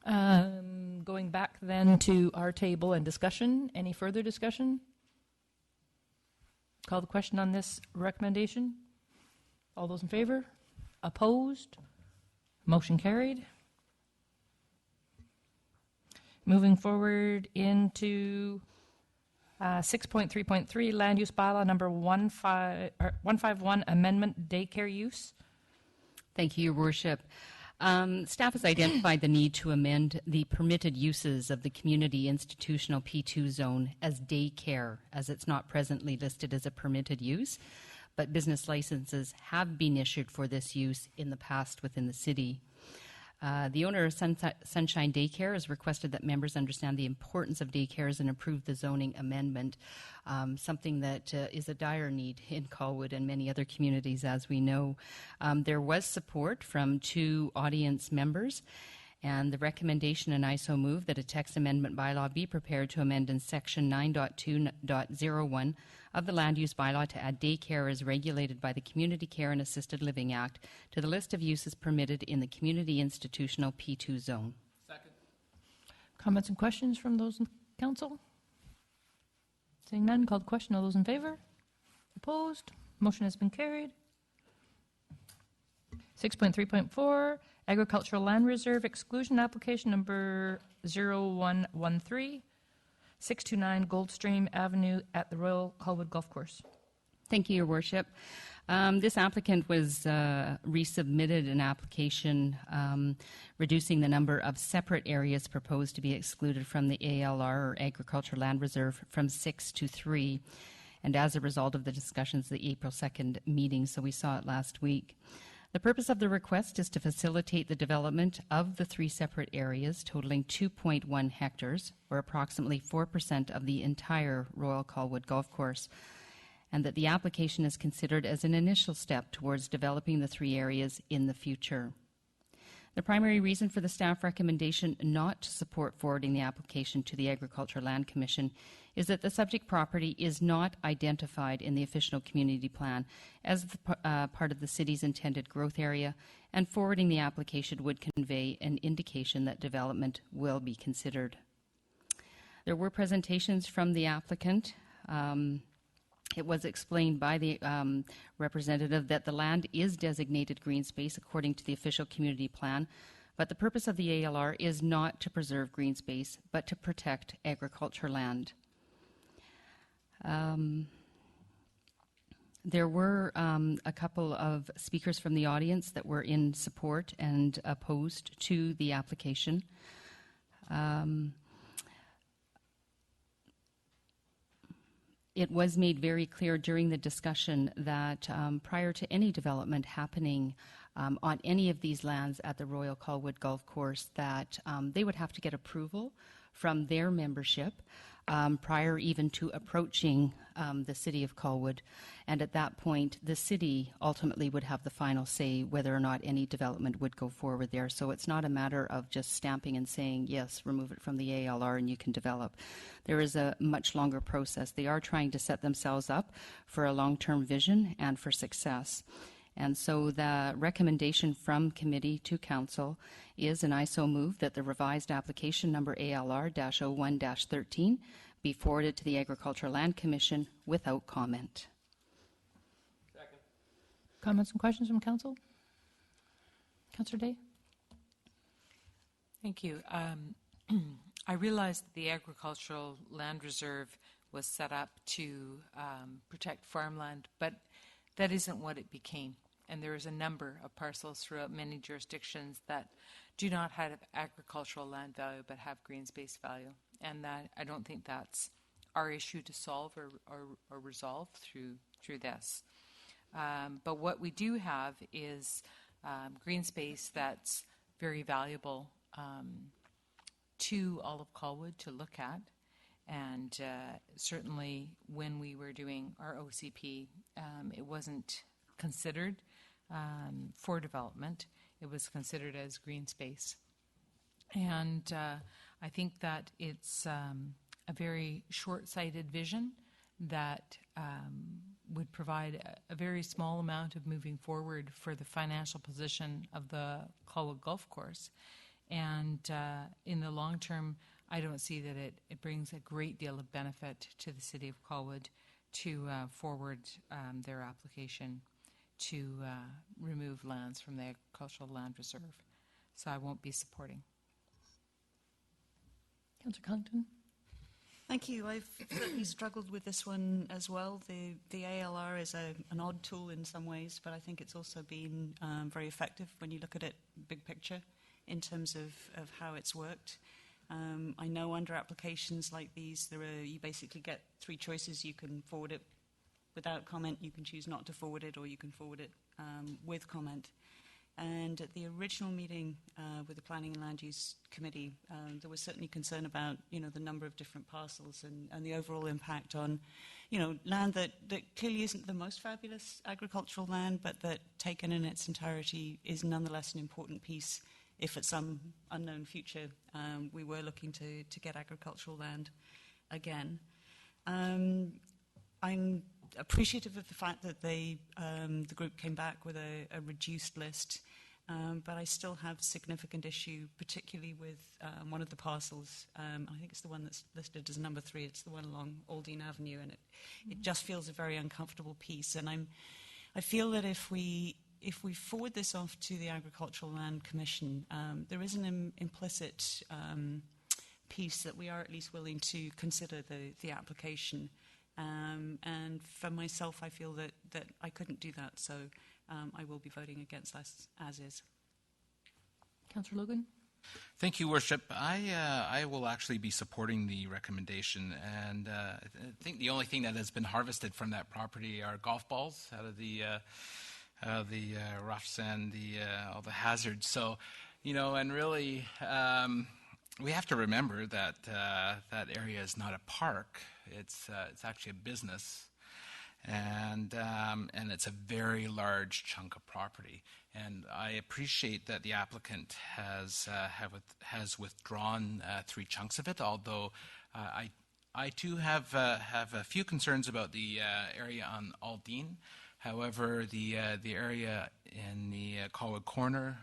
Going back then to our table and discussion. Any further discussion? Call the question on this recommendation. All those in favor? Opposed? Motion carried. Moving forward into 6.3.3, land use bylaw number 151, amendment daycare use. Thank you, Your Worship. Staff has identified the need to amend the permitted uses of the community institutional P2 zone as daycare, as it's not presently listed as a permitted use, but business licenses have been issued for this use in the past within the city. The owner of Sunshine Daycare has requested that members understand the importance of daycares and approve the zoning amendment, something that is a dire need in Colwood and many other communities, as we know. There was support from 2 audience members, and the recommendation, and I so move, that a text amendment bylaw be prepared to amend in section 9.2.01 of the Land Use Bylaw to add daycare as regulated by the Community Care and Assisted Living Act to the list of uses permitted in the Community Institutional P2 zone. Second. Comments and questions from those in council? Seeing none, called question. All those in favor? Opposed? Motion has been carried. 6.3.4, agricultural land reserve exclusion application number 0113, 629 Goldstream Avenue at the Royal Colwood Golf Course. Thank you, Your Worship. This applicant was resubmitted an application reducing the number of separate areas proposed to be excluded from the ALR, or Agricultural Land Reserve, from 6 to 3. And as a result of the discussions at the April 2nd meeting, so we saw it last week. The purpose of the request is to facilitate the development of the 3 separate areas totaling 2.1 hectares, or approximately 4% of the entire Royal Colwood Golf Course, and that the application is considered as an initial step towards developing the 3 areas in the future. The primary reason for the staff recommendation not to support forwarding the application to the Agricultural Land Commission is that the subject property is not identified in the official community plan as part of the city's intended growth area, and forwarding the application would convey an indication that development will be considered. There were presentations from the applicant. It was explained by the representative that the land is designated green space according to the official community plan, but the purpose of the ALR is not to preserve green space, but to protect agriculture land. There were a couple of speakers from the audience that were in support and opposed to the application. It was made very clear during the discussion that prior to any development happening on any of these lands at the Royal Colwood Golf Course, that they would have to get approval from their membership prior even to approaching the city of Colwood. And at that point, the city ultimately would have the final say whether or not any development would go forward there. So it's not a matter of just stamping and saying, yes, remove it from the ALR and you can develop. There is a much longer process. They are trying to set themselves up for a long-term vision and for success. And so the recommendation from committee to council is, and I so move, that the revised application number ALR-01-13 be forwarded to the Agricultural Land Commission without comment. Second. Comments and questions from council? Councillor Day? Thank you. I realized that the Agricultural Land Reserve was set up to protect farmland, but that isn't what it became. And there is a number of parcels throughout many jurisdictions that do not have agricultural land value but have green space value. And that I don't think that's our issue to solve or resolve through this. But what we do have is green space that's very valuable to all of Colwood to look at. And certainly when we were doing our OCP, it wasn't considered for development. It was considered as green space. And I think that it's a very short-sighted vision that would provide a very small amount of moving forward for the financial position of the Colwood Golf Course. And in the long term, I don't see that it brings a great deal of benefit to the city of Colwood to forward their application to remove lands from the Agricultural Land Reserve. So I won't be supporting. Councillor Collington? Thank you. I've certainly struggled with this one as well. The ALR is an odd tool in some ways, but I think it's also been very effective when you look at it big picture in terms of how it's worked. I know under applications like these, you basically get 3 choices. You can forward it without comment, you can choose not to forward it, or you can forward it with comment. And at the original meeting with the Planning and Land Use Committee, there was certainly concern about, the number of different parcels and the overall impact on, land that clearly isn't the most fabulous agricultural land, but that taken in its entirety is nonetheless an important piece if at some unknown future we were looking to get agricultural land again. I'm appreciative of the fact that the group came back with a reduced list, but I still have significant issue, particularly with one of the parcels. I think it's the one that's listed as number 3. It's the one along Aldine Avenue, and it just feels a very uncomfortable piece. And I feel that if we forward this off to the Agricultural Land Commission, there is an implicit piece that we are at least willing to consider the application. And for myself, I feel that I couldn't do that, so I will be voting against this as is. Councillor Logan? Thank you, Worship. I will actually be supporting the recommendation, and I think the only thing that has been harvested from that property are golf balls out of the roughs and all the hazards. So, and really, we have to remember that that area is not a park. It's actually a business, and it's a very large chunk of property. And I appreciate that the applicant has withdrawn 3 chunks of it. Although I too have a few concerns about the area on Aldine. However, the area in the Colwood Corner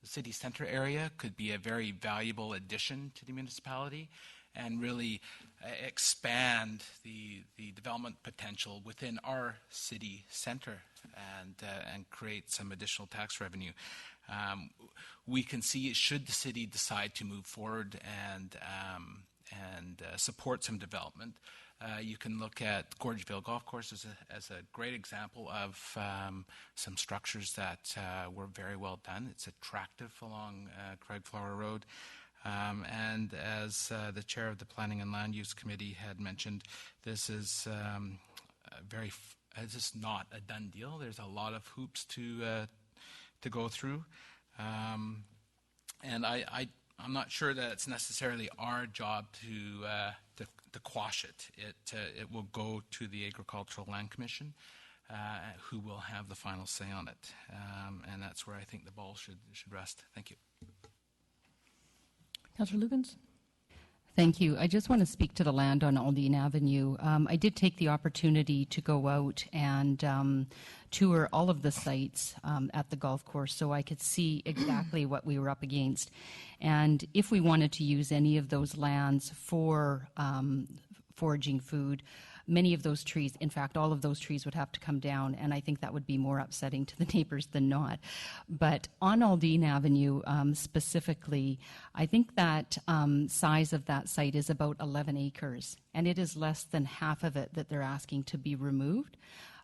city center area could be a very valuable addition to the municipality, and really expand the development potential within our city center, and create some additional tax revenue. We can see, should the city decide to move forward and support some development, you can look at Gorgeville Golf Course as a great example of some structures that were very well done. It's attractive along Craigflower Road. And as the chair of the Planning and Land Use Committee had mentioned, this is it's just not a done deal. There's a lot of hoops to go through, and I'm not sure that it's necessarily our job to quash it. It will go to the Agricultural Land Commission, who will have the final say on it, and that's where I think the ball should rest. Thank you. Councillor Lugans? Thank you. I just want to speak to the land on Aldine Avenue. I did take the opportunity to go out and tour all of the sites at the golf course, so I could see exactly what we were up against. And if we wanted to use any of those lands for foraging food, many of those trees, in fact, all of those trees would have to come down, and I think that would be more upsetting to the neighbors than not. But on Aldine Avenue specifically, I think that size of that site is about 11 acres, and it is less than half of it that they're asking to be removed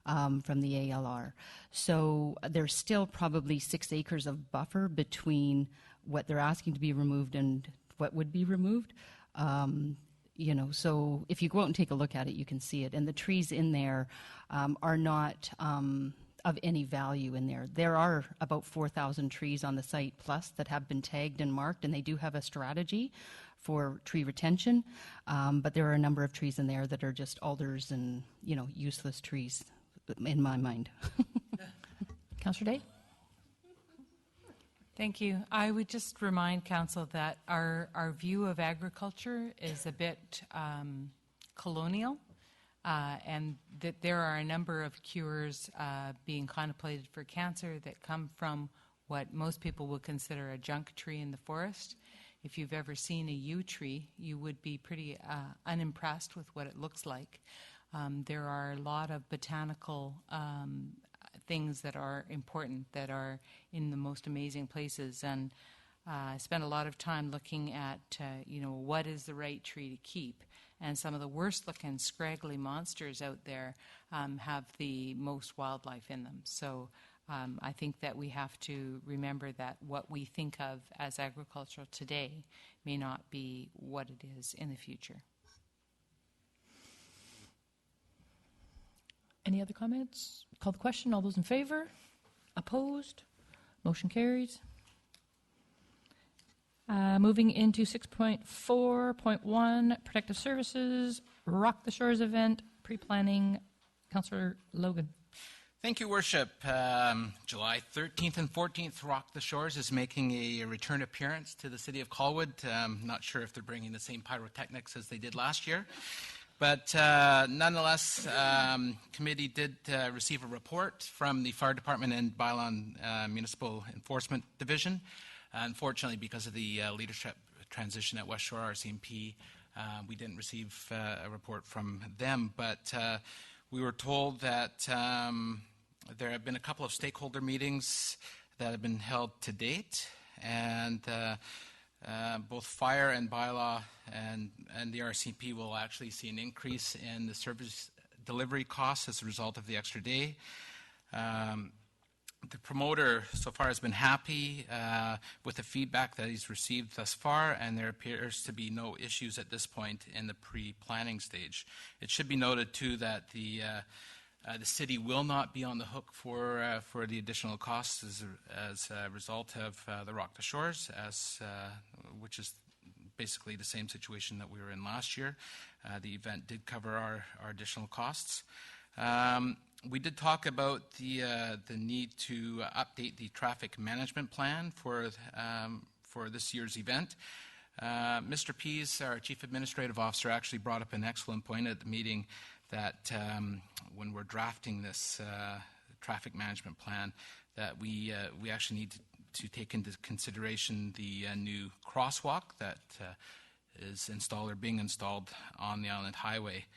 from the ALR. So there's still probably 6 acres of buffer between what they're asking to be removed and what would be removed. So if you go out and take a look at it, you can see it. And the trees in there are not of any value in there. There are about 4,000 trees on the site plus that have been tagged and marked, and they do have a strategy for tree retention. But there are a number of trees in there that are just alders and, useless trees, in my mind. Councillor Day? Thank you. I would just remind Council that our view of agriculture is a bit colonial, and that there are a number of cures being contemplated for cancer that come from what most people would consider a junk tree in the forest. If you've ever seen a yew tree, you would be pretty unimpressed with what it looks like. There are a lot of botanical things that are important, that are in the most amazing places, and I spent a lot of time looking at, what is the right tree to keep. And some of the worst-looking scraggly monsters out there have the most wildlife in them. So I think that we have to remember that what we think of as agricultural today may not be what it is in the future. Any other comments? Call the question. All those in favor? Opposed? Motion carries. Moving into 6.4.1, Protective Services, Rock the Shores event, pre-planning. Councillor Logan. Thank you, Worship. July 13th and 14th, Rock the Shores is making a return appearance to the City of Colwood. Not sure if they're bringing the same pyrotechnics as they did last year. But nonetheless, committee did receive a report from the Fire Department and Bailon Municipal Enforcement Division. Unfortunately, because of the leadership transition at West Shore RCMP, we didn't receive a report from them. But we were told that there have been a couple of stakeholder meetings that have been held to date, and both fire and bylaw and the RCMP will actually see an increase in the service delivery costs as a result of the extra day. The promoter so far has been happy with the feedback that he's received thus far, and there appears to be no issues at this point in the pre-planning stage. It should be noted, too, that the city will not be on the hook for the additional costs as a result of the Rock the Shores, which is basically the same situation that we were in last year. The event did cover our additional costs. We did talk about the need to update the traffic management plan for this year's event. Mr. Pease, our Chief Administrative Officer, actually brought up an excellent point at the meeting that when we're drafting this traffic management plan, that we actually need to take into consideration the new crosswalk that is installed or being installed on the Island Highway.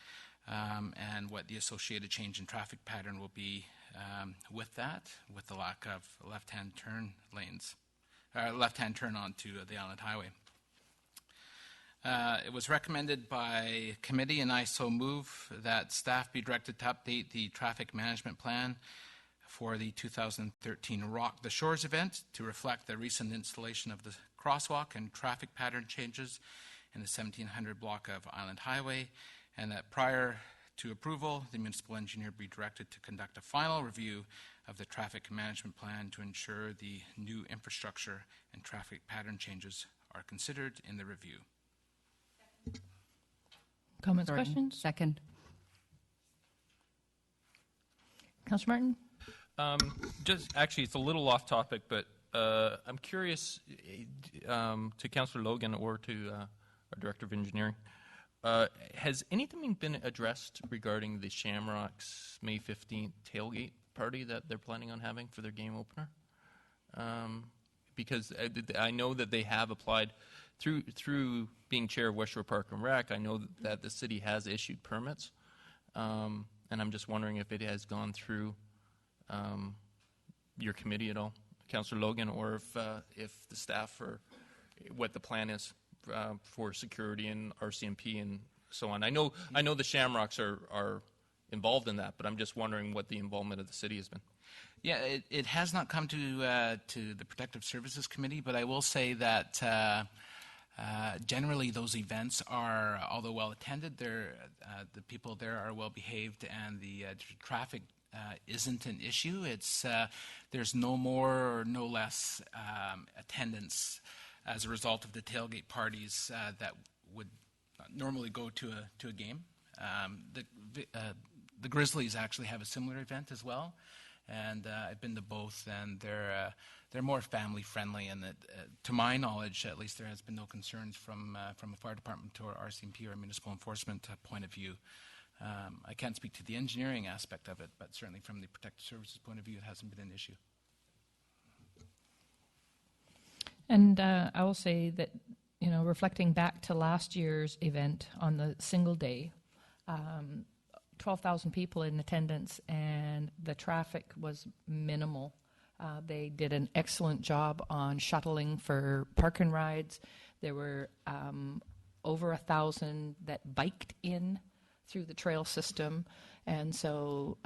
And what the associated change in traffic pattern will be with that, with the lack of left-hand turn lanes, left-hand turn onto the Island Highway. It was recommended by committee, and I so move that staff be directed to update the traffic management plan for the 2013 Rock the Shores event to reflect the recent installation of the crosswalk and traffic pattern changes in the 1700 block of Island Highway, and that prior to approval, the municipal engineer be directed to conduct a final review of the traffic management plan to ensure the new infrastructure and traffic pattern changes are considered in the review. Comments, Thornton. questions? Second. Councillor Martin? Actually, it's a little off topic, but I'm curious to Councillor Logan or to our Director of Engineering. Has anything been addressed regarding the Shamrocks May 15th tailgate party that they're planning on having for their game opener? Because I know that they have applied through being chair of West Shore Park and Rec. I know that the city has issued permits, and I'm just wondering if it has gone through your committee at all, Councillor Logan, or if the staff or what the plan is for security and RCMP and so on. I know the Shamrocks are involved in that, but I'm just wondering what the involvement of the city has been. Yeah, it has not come to the Protective Services Committee, but I will say that generally those events are, although well attended, the people there are well behaved, and the traffic isn't an issue. There's no more or no less attendance as a result of the tailgate parties that would normally go to a game. The Grizzlies actually have a similar event as well, and I've been to both, and they're more family friendly. And to my knowledge, at least, there has been no concerns from a fire department or RCMP or municipal enforcement point of view. I can't speak to the engineering aspect of it, but certainly from the Protective Services point of view, it hasn't been an issue. And I will say that, reflecting back to last year's event on the single day, 12,000 people in attendance, and the traffic was minimal. They did an excellent job on shuttling for park and rides. There were over 1,000 that biked in through the trail system. And so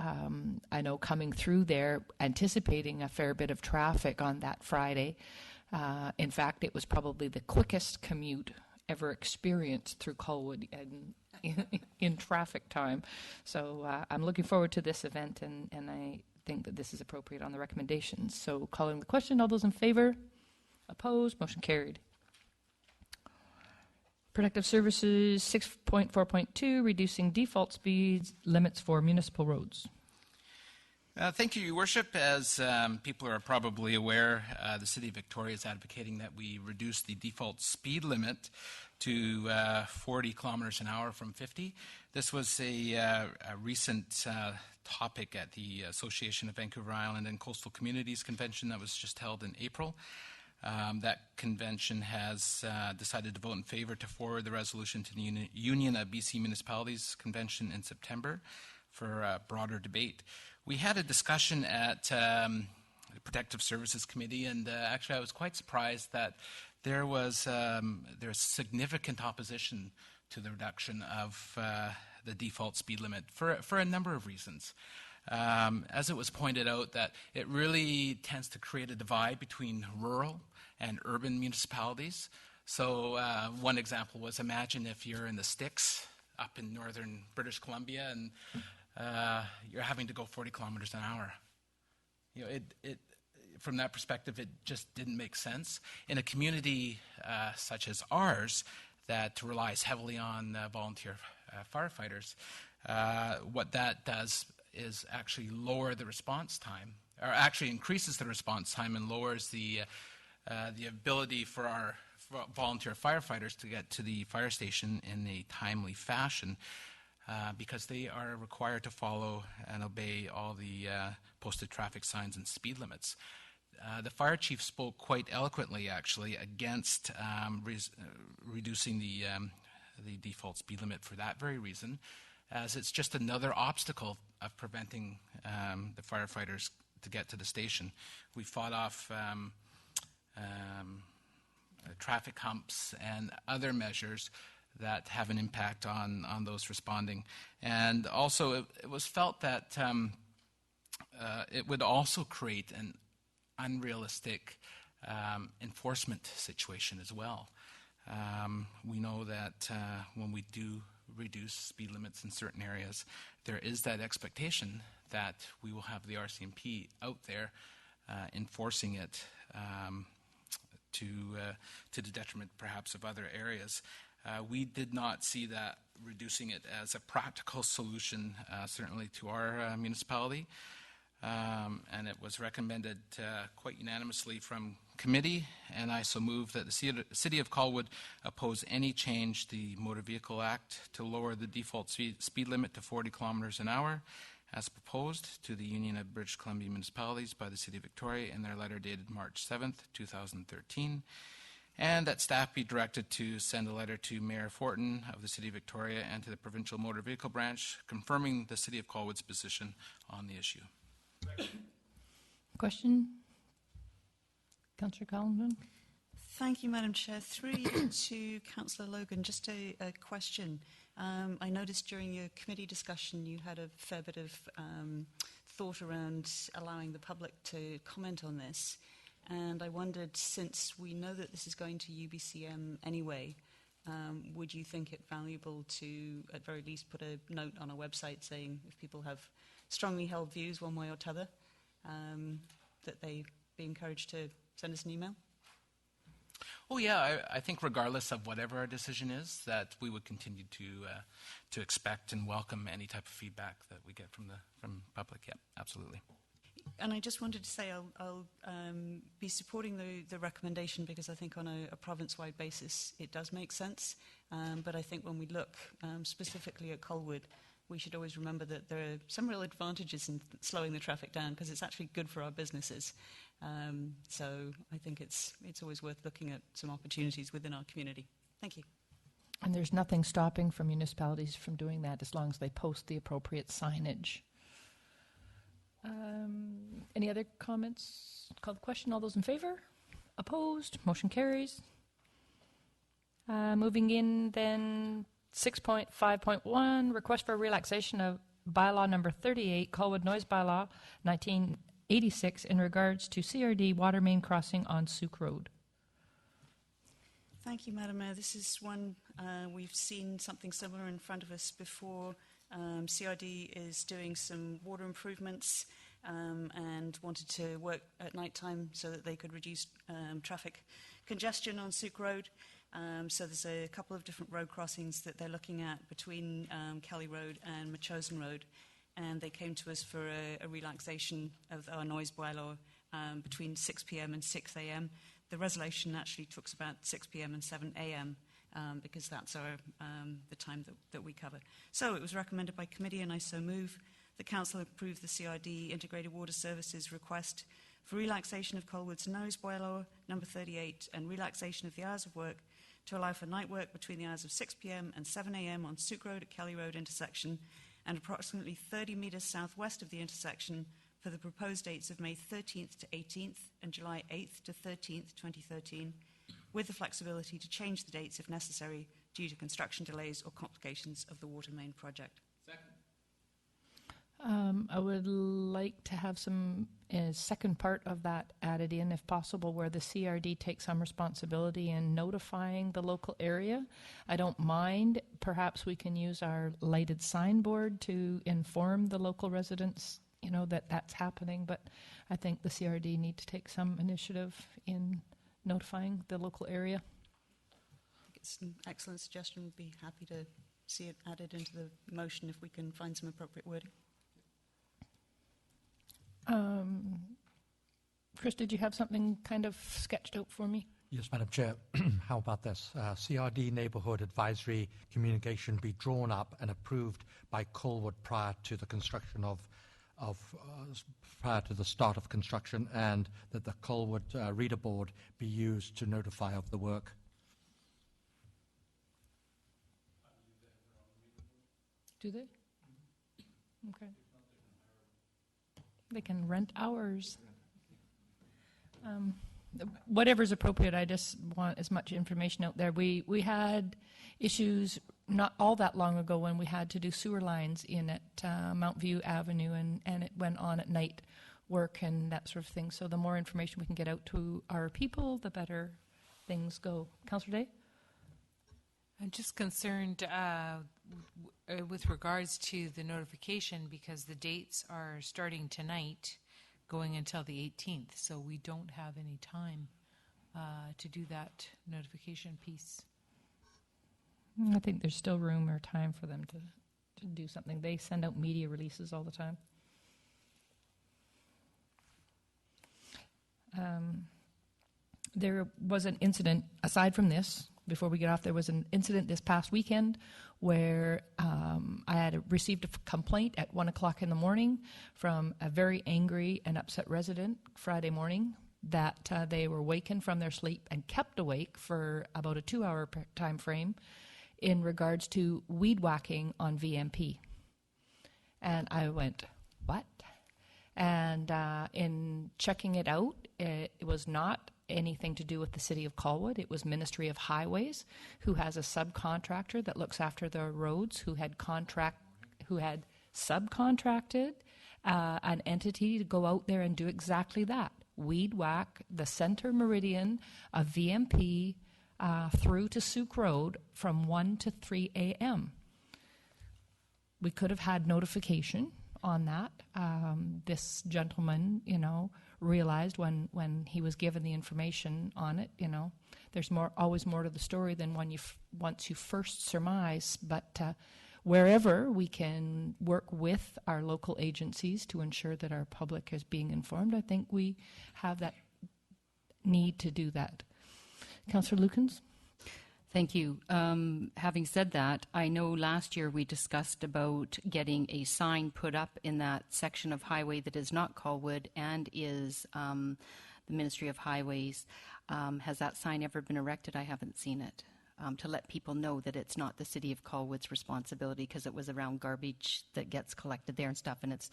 I know coming through there, anticipating a fair bit of traffic on that Friday. In fact, it was probably the quickest commute ever experienced through Colwood in traffic time. So I'm looking forward to this event, and I think that this is appropriate on the recommendations. So calling the question, all those in favor? Opposed? Motion carried. Protective Services 6.4.2, reducing default speed limits for municipal roads. Thank you, Your Worship. As people are probably aware, the City of Victoria is advocating that we reduce the default speed limit to 40 kilometers an hour from 50. This was a recent topic at the Association of Vancouver Island and Coastal Communities Convention that was just held in April. That convention has decided to vote in favor to forward the resolution to the Union of BC Municipalities Convention in September for a broader debate. We had a discussion at the Protective Services Committee, and actually I was quite surprised that there's significant opposition to the reduction of the default speed limit for a number of reasons. As it was pointed out, that it really tends to create a divide between rural and urban municipalities. So one example was, imagine if you're in the sticks up in northern British Columbia and you're having to go 40 kilometers an hour. You know, from that perspective, it just didn't make sense. In a community such as ours that relies heavily on volunteer firefighters, what that does is actually lower the response time, or actually increases the response time and lowers the ability for our volunteer firefighters to get to the fire station in a timely fashion, because they are required to follow and obey all the posted traffic signs and speed limits. The fire chief spoke quite eloquently, actually, against reducing the default speed limit for that very reason, as it's just another obstacle of preventing the firefighters to get to the station. We fought off traffic humps and other measures that have an impact on those responding. And also it was felt that it would also create an unrealistic enforcement situation as well. We know that when we do reduce speed limits in certain areas, there is that expectation that we will have the RCMP out there enforcing it to the detriment perhaps of other areas. We did not see that reducing it as a practical solution, certainly to our municipality. And it was recommended quite unanimously from committee, and I so move that the City of Colwood oppose any change to the Motor Vehicle Act to lower the default speed limit to 40 kilometers an hour as proposed to the Union of British Columbia Municipalities by the City of Victoria in their letter dated March 7th, 2013, and that staff be directed to send a letter to Mayor Fortin of the City of Victoria and to the Provincial Motor Vehicle Branch confirming the City of Colwood's position on the issue. Question? Councillor Collingwood? Thank you, Madam Chair. Through you to Councillor Logan, just a question. I noticed during your committee discussion you had a fair bit of thought around allowing the public to comment on this. And I wondered, since we know that this is going to UBCM anyway, would you think it valuable to, at very least, put a note on a website saying if people have strongly held views one way or t'other, that they be encouraged to send us an email? Oh yeah, I think regardless of whatever our decision is, that we would continue to expect and welcome any type of feedback that we get from public. Yeah, absolutely. And I just wanted to say I'll be supporting the recommendation because I think on a province-wide basis it does make sense. But I think when we look specifically at Colwood, we should always remember that there are some real advantages in slowing the traffic down because it's actually good for our businesses. So I think it's always worth looking at some opportunities within our community. Thank you. And there's nothing stopping for municipalities from doing that as long as they post the appropriate signage. Any other comments? Call the question. All those in favor? Opposed? Motion carries. Moving in then, 6.5.1, request for relaxation of bylaw number 38, Colwood Noise Bylaw 1986 in regards to CRD water main crossing on Souk Road. Thank you, Madam Mayor. This is one we've seen something similar in front of us before. CRD is doing some water improvements and wanted to work at night time so that they could reduce traffic congestion on Souk Road. So there's a couple of different road crossings that they're looking at between Kelly Road and Machosen Road, and they came to us for a relaxation of our noise bylaw between 6 p.m. and 6 a.m. The resolution actually talks about 6 p.m. and 7 a.m. Because that's the time that we cover. So it was recommended by committee, and I so move. The Council approve the CRD Integrated Water Services request for relaxation of Colwood's noise bylaw number 38 and relaxation of the hours of work to allow for night work between the hours of 6 p.m. and 7 a.m. on Souk Road at Kelly Road intersection and approximately 30 metres southwest of the intersection for the proposed dates of May 13th to 18th and July 8th to 13th, 2013, with the flexibility to change the dates if necessary due to construction delays or complications of the water main project. I would like to have some second part of that added in, if possible, where the CRD takes some responsibility in notifying the local area. I don't mind. Perhaps we can use our lighted signboard to inform the local residents, you know, that that's happening. But I think the CRD need to take some initiative in notifying the local area. I think it's an excellent suggestion. We'd be happy to see it added into the motion if we can find some appropriate wording. Chris, did you have something kind of sketched out for me? Yes, Madam Chair. How about this? CRD Neighbourhood Advisory Communication be drawn up and approved by Colwood prior to the construction prior to the start of construction, and that the Colwood reader board be used to notify of the work. Do they? Okay. They can rent ours. Whatever's appropriate, I just want as much information out there. We had issues not all that long ago when we had to do sewer lines in at Mount View Avenue, and it went on at night work and that sort of thing. So the more information we can get out to our people, the better things go. Councillor Day? I'm just concerned with regards to the notification, because the dates are starting tonight, going until the 18th, so we don't have any time to do that notification piece. I think there's still room or time for them to do something. They send out media releases all the time. There was an incident, aside from this, before we get off, there was an incident this past weekend where I had received a complaint at 1 o'clock in the morning from a very angry and upset resident Friday morning that they were wakened from their sleep and kept awake for about a 2-hour time frame in regards to weed whacking on VMP. And I went, what? And in checking it out, it was not anything to do with the City of Colwood. It was Ministry of Highways, who has a subcontractor that looks after the roads, who had subcontracted an entity to go out there and do exactly that, weed whack the center meridian of VMP through to Souk Road from 1 to 3 a.m. We could have had notification on that. This gentleman, realized when he was given the information on it, there's always more to the story than once you first surmise. But wherever we can work with our local agencies to ensure that our public is being informed, I think we have that need to do that. Councillor Lukens? Thank you. Having said that, I know last year we discussed about getting a sign put up in that section of highway that is not Colwood and is the Ministry of Highways. Has that sign ever been erected? I haven't seen it. to let people know that it's not the City of Colwood's responsibility, because it was around garbage that gets collected there and stuff, and it's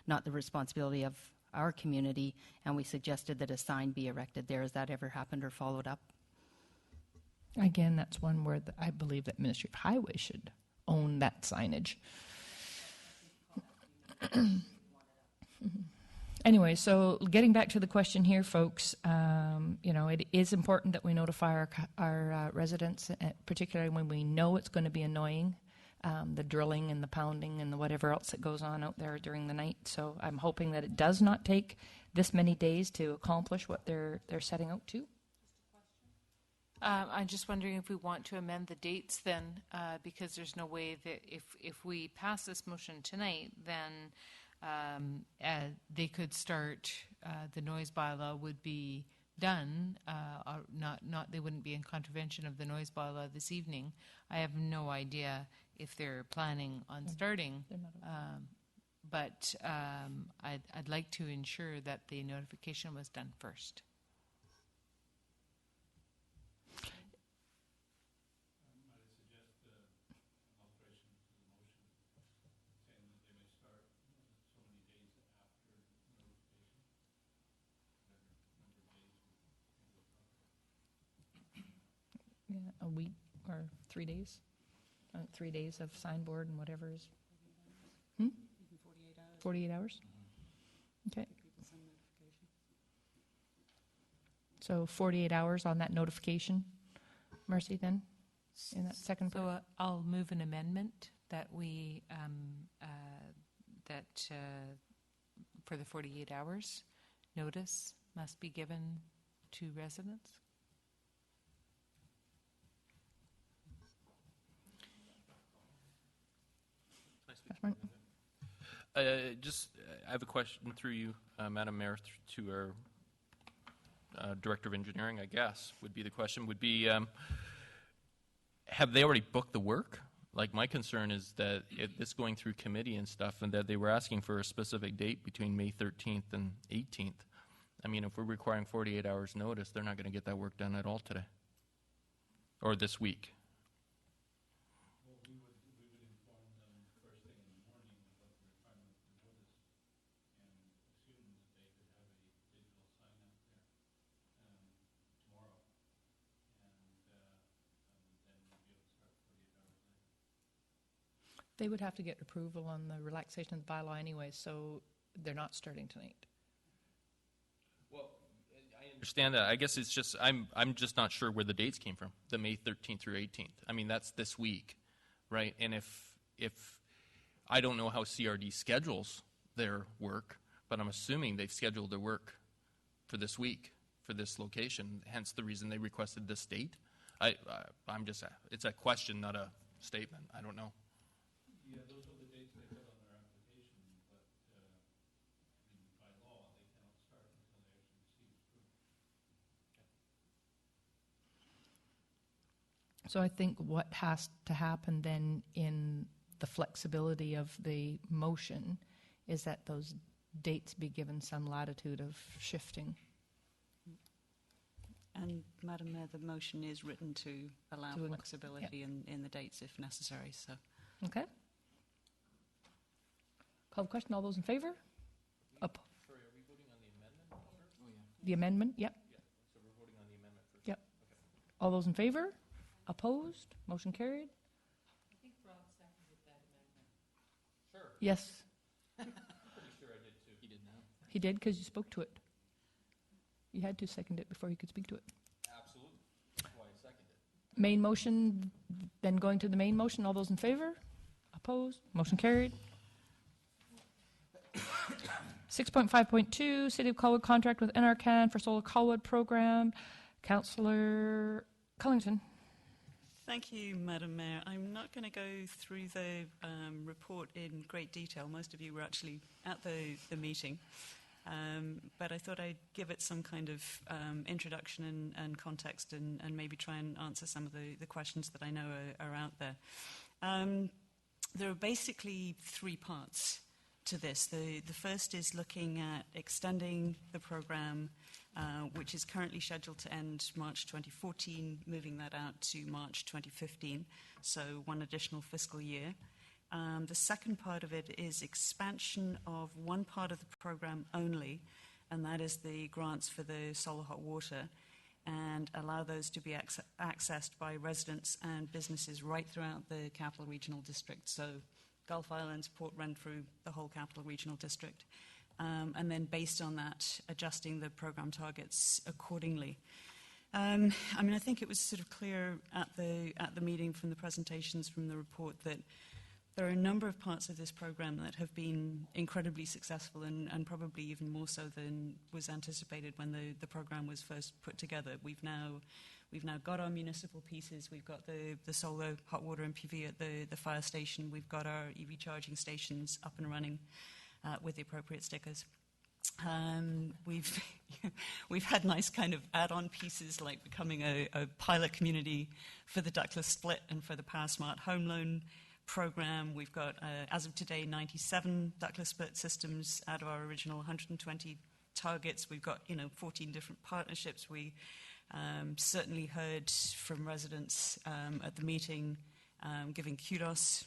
not the responsibility of our community, and we suggested that a sign be erected there. Has that ever happened or followed up? Again, that's one where I believe that Ministry of Highway should own that signage. Anyway, so getting back to the question here, folks, it is important that we notify our residents, particularly when we know it's going to be annoying, the drilling and the pounding and the whatever else that goes on out there during the night. So I'm hoping that it does not take this many days to accomplish what they're setting out to. I'm just wondering if we want to amend the dates then, because there's no way that if we pass this motion tonight, then they could start, the noise bylaw would be done, they wouldn't be in contravention of the noise bylaw this evening. I have no idea if they're planning on starting, but I'd like to ensure that the notification was done first. A week or 3 days. 3 days of signboard and whatever is. 48 hours? Okay. So 48 hours on that notification, Mercy, then, in that second part? So I'll move an amendment that we, for the 48 hours, notice must be given to residents. Right. I have a question through you, Madam Mayor, to our Director of Engineering, I guess, would be the question, have they already booked the work? Like, my concern is that this going through committee and stuff, and that they were asking for a specific date between May 13th and 18th. I mean, if we're requiring 48 hours notice, they're not going to get that work done at all today. Or this week. They would have to get approval on the relaxation of the bylaw anyway, so they're not starting tonight. Well, I understand that. I guess it's just, I'm just not sure where the dates came from, the May 13th through 18th. I mean, that's this week, right? And if I don't know how CRD schedules their work, but I'm assuming they've scheduled their work for this week, for this location, hence the reason they requested this date. It's a question, not a statement. I don't know. Yeah, those are the dates they put on their application, but by law, they cannot start until they actually receive approval. So I think what has to happen then in the flexibility of the motion is that those dates be given some latitude of shifting. And Madam Mayor, the motion is written to allow flexibility in the dates if necessary. So. Okay. Call the question. All those in favor? Up. Sorry, are we voting on the amendment first? Oh, yeah. The amendment? Yep. Yeah, so we're voting on the amendment first. Yep. Okay. All those in favor? Opposed? Motion carried? I think Rob seconded that amendment. Sure. Yes. Pretty sure I did too. He did now. He did because you spoke to it. You had to second it before you could speak to it. Absolutely. That's why I seconded it. Main motion, then going to the main motion. All those in favor? Opposed? Motion carried. 6.5.2, City of Colwood contract with NRCan for Solar Colwood program. Councillor Cullington. Thank you, Madam Mayor. I'm not going to go through the report in great detail. Most of you were actually at the meeting. But I thought I'd give it some kind of introduction and context and maybe try and answer some of the questions that I know are out there. There are basically three parts to this. The first is looking at extending the program which is currently scheduled to end March 2014, moving that out to March 2015, so one additional fiscal year. The second part of it is expansion of one part of the program only, and that is the grants for the solar hot water, and allow those to be accessed by residents and businesses right throughout the Capital Regional District, so Gulf Islands, Port Renfrew, the whole Capital Regional District. And then based on that, adjusting the program targets accordingly. I mean, I think it was sort of clear at the meeting from the presentations from the report that there are a number of parts of this program that have been incredibly successful and probably even more so than was anticipated when the program was first put together. We've now got our municipal pieces. We've got the solar hot water and PV at the fire station. We've got our EV charging stations up and running with the appropriate stickers. We've had nice kind of add-on pieces like becoming a pilot community for the ductless split and for the Power Smart Home Loan program. We've got, as of today, 97 ductless split systems out of our original 120 targets. We've got, 14 different partnerships. We certainly heard from residents at the meeting giving kudos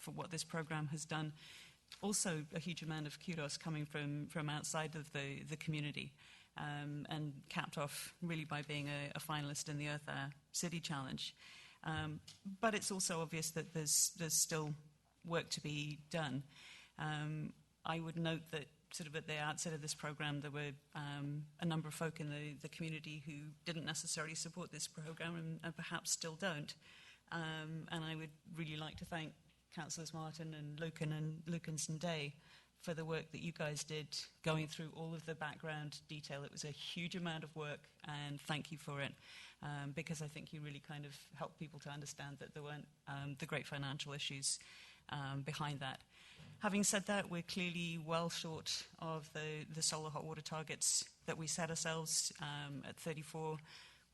for what this program has done. Also, a huge amount of kudos coming from outside of the community, and capped off really by being a finalist in the Earth Hour City Challenge. But it's also obvious that there's still work to be done. I would note that sort of at the outset of this program, there were a number of folk in the community who didn't necessarily support this program and perhaps still don't. And I would really like to thank Councillors Martin and Lukens and Day for the work that you guys did going through all of the background detail. It was a huge amount of work, and thank you for it, because I think you really kind of helped people to understand that there weren't the great financial issues behind that. Having said that, we're clearly well short of the solar hot water targets that we set ourselves at 34.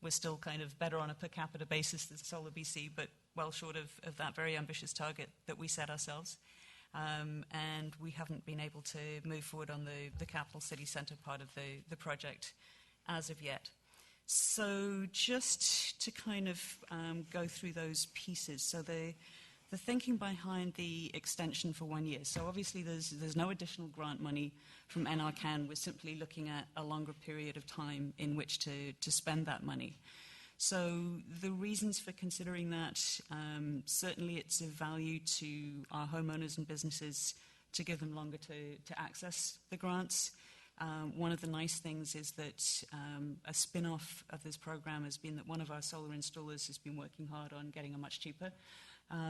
We're still kind of better on a per capita basis than Solar BC, but well short of that very ambitious target that we set ourselves. And we haven't been able to move forward on the Capital City Centre part of the project as of yet. So just to kind of go through those pieces. So the thinking behind the extension for 1 year. So obviously there's no additional grant money from NRCan. We're simply looking at a longer period of time in which to spend that money. So the reasons for considering that, certainly it's of value to our homeowners and businesses to give them longer to access the grants. One of the nice things is that a spin-off of this program has been that one of our solar installers has been working hard on getting a much cheaper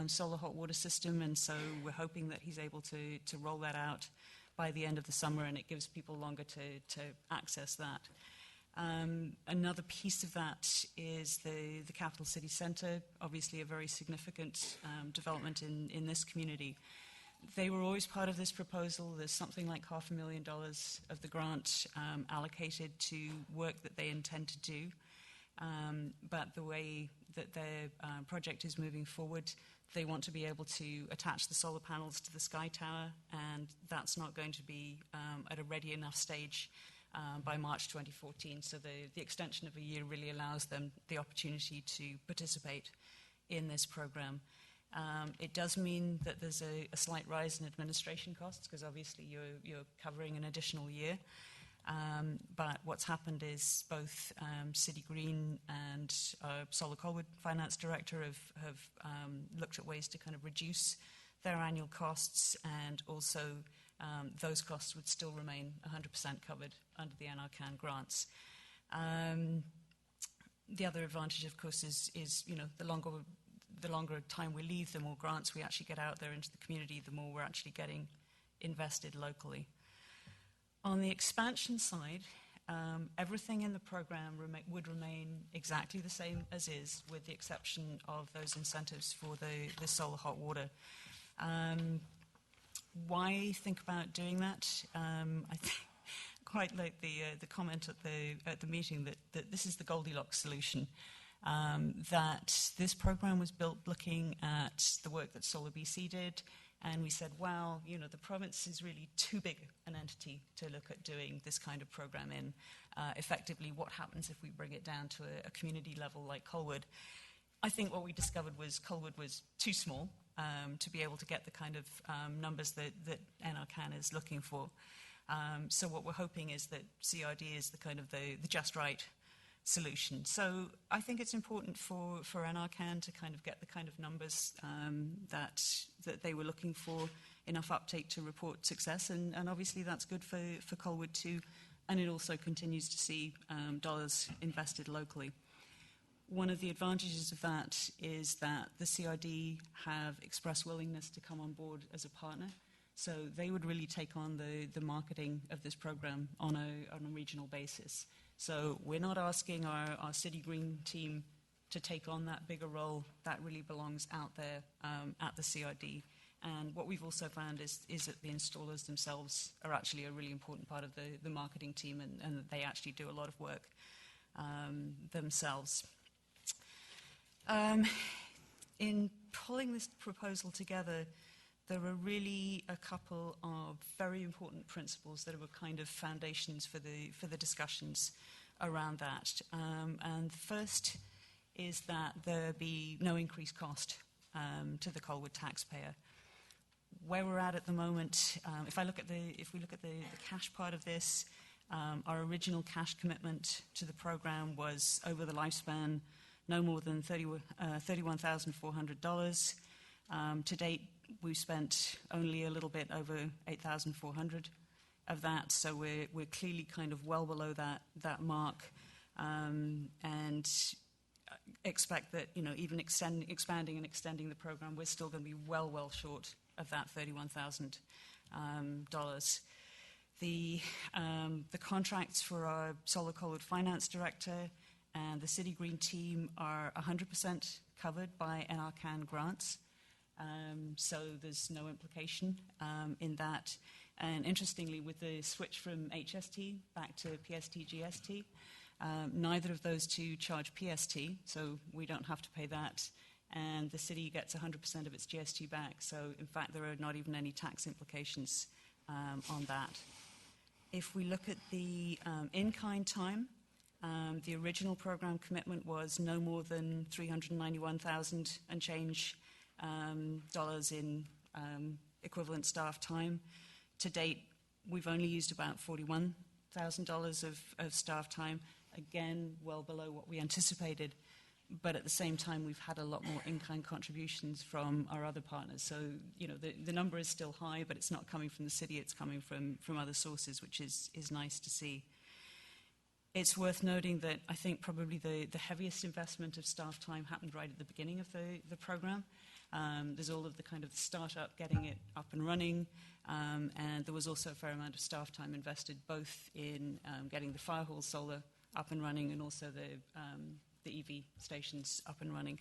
solar hot water system, and so we're hoping that he's able to roll that out by the end of the summer, and it gives people longer to access that. Another piece of that is the Capital City Centre, obviously a very significant development in this community. They were always part of this proposal. There's something like $500,000 of the grant allocated to work that they intend to do. But the way that their project is moving forward, they want to be able to attach the solar panels to the Sky Tower, and that's not going to be at a ready enough stage by March 2014. So the extension of a year really allows them the opportunity to participate in this program. It does mean that there's a slight rise in administration costs, because obviously you're covering an additional year. But what's happened is both City Green and Solar Colwood Finance Director have looked at ways to kind of reduce their annual costs, and also those costs would still remain 100% covered under the NRCan grants. The other advantage, of course, is the longer time we leave, the more grants we actually get out there into the community, the more we're actually getting invested locally. On the expansion side, everything in the program would remain exactly the same as is, with the exception of those incentives for the solar hot water. Why think about doing that? I think quite like the comment at the meeting that this is the Goldilocks solution. That this program was built looking at the work that Solar BC did And we said, wow, the province is really too big an entity to look at doing this kind of program in. Effectively, what happens if we bring it down to a community level like Colwood? I think what we discovered was Colwood was too small to be able to get the kind of numbers that NRCan is looking for. So what we're hoping is that CRD is the kind of the just right solution. So I think it's important for NRCan to kind of get the kind of numbers that they were looking for, enough uptake to report success, and obviously that's good for Colwood too, and it also continues to see dollars invested locally. One of the advantages of that is that the CRD have expressed willingness to come on board as a partner. So they would really take on the marketing of this program on a regional basis. So we're not asking our City Green team to take on that bigger role. That really belongs out there at the CRD. And what we've also found is that the installers themselves are actually a really important part of the marketing team, and that they actually do a lot of work themselves. In pulling this proposal together, there are really a couple of very important principles that were kind of foundations for the discussions around that. And the first is that there be no increased cost to the Colwood taxpayer. Where we're at the moment, if we look at the cash part of this, our original cash commitment to the program was over the lifespan no more than $31,400. To date, we've spent only a little bit over $8,400 of that, so we're clearly kind of well below that mark, and expect that even expanding and extending the program, we're still going to be well short of that $31,000. The contracts for our Solar Colwood finance director and the City Green team are 100% covered by NRCan grants. So there's no implication in that. And interestingly, with the switch from HST back to PST-GST, neither of those two charge PST, so we don't have to pay that. And the city gets 100% of its GST back. So in fact, there are not even any tax implications on that. If we look at the in-kind time, the original program commitment was no more than $391,000 and change dollars in equivalent staff time. To date, we've only used about $41,000 of staff time, again, well below what we anticipated. But at the same time, we've had a lot more in-kind contributions from our other partners. So, the number is still high, but it's not coming from the city, it's coming from other sources, which is nice to see. It's worth noting that I think probably the heaviest investment of staff time happened right at the beginning of the program. There's all of the kind of startup, getting it up and running, and there was also a fair amount of staff time invested both in getting the Firehall solar up and running and also the EV stations up and running.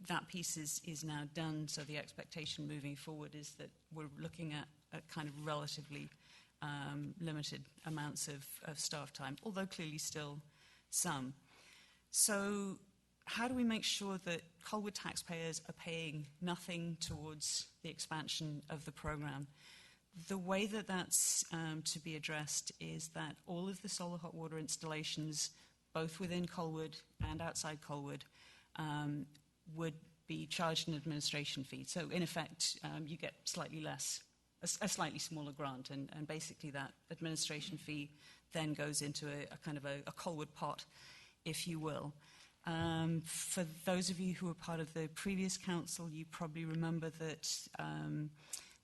That piece is now done, so the expectation moving forward is that we're looking at kind of relatively limited amounts of staff time, although clearly still some. So how do we make sure that Colwood taxpayers are paying nothing towards the expansion of the program? The way that that's to be addressed is that all of the solar hot water installations, both within Colwood and outside Colwood, would be charged an administration fee. So in effect, you get slightly less, a slightly smaller grant, and basically that administration fee then goes into a kind of a Colwood pot, if you will. For those of you who were part of the previous council, you probably remember that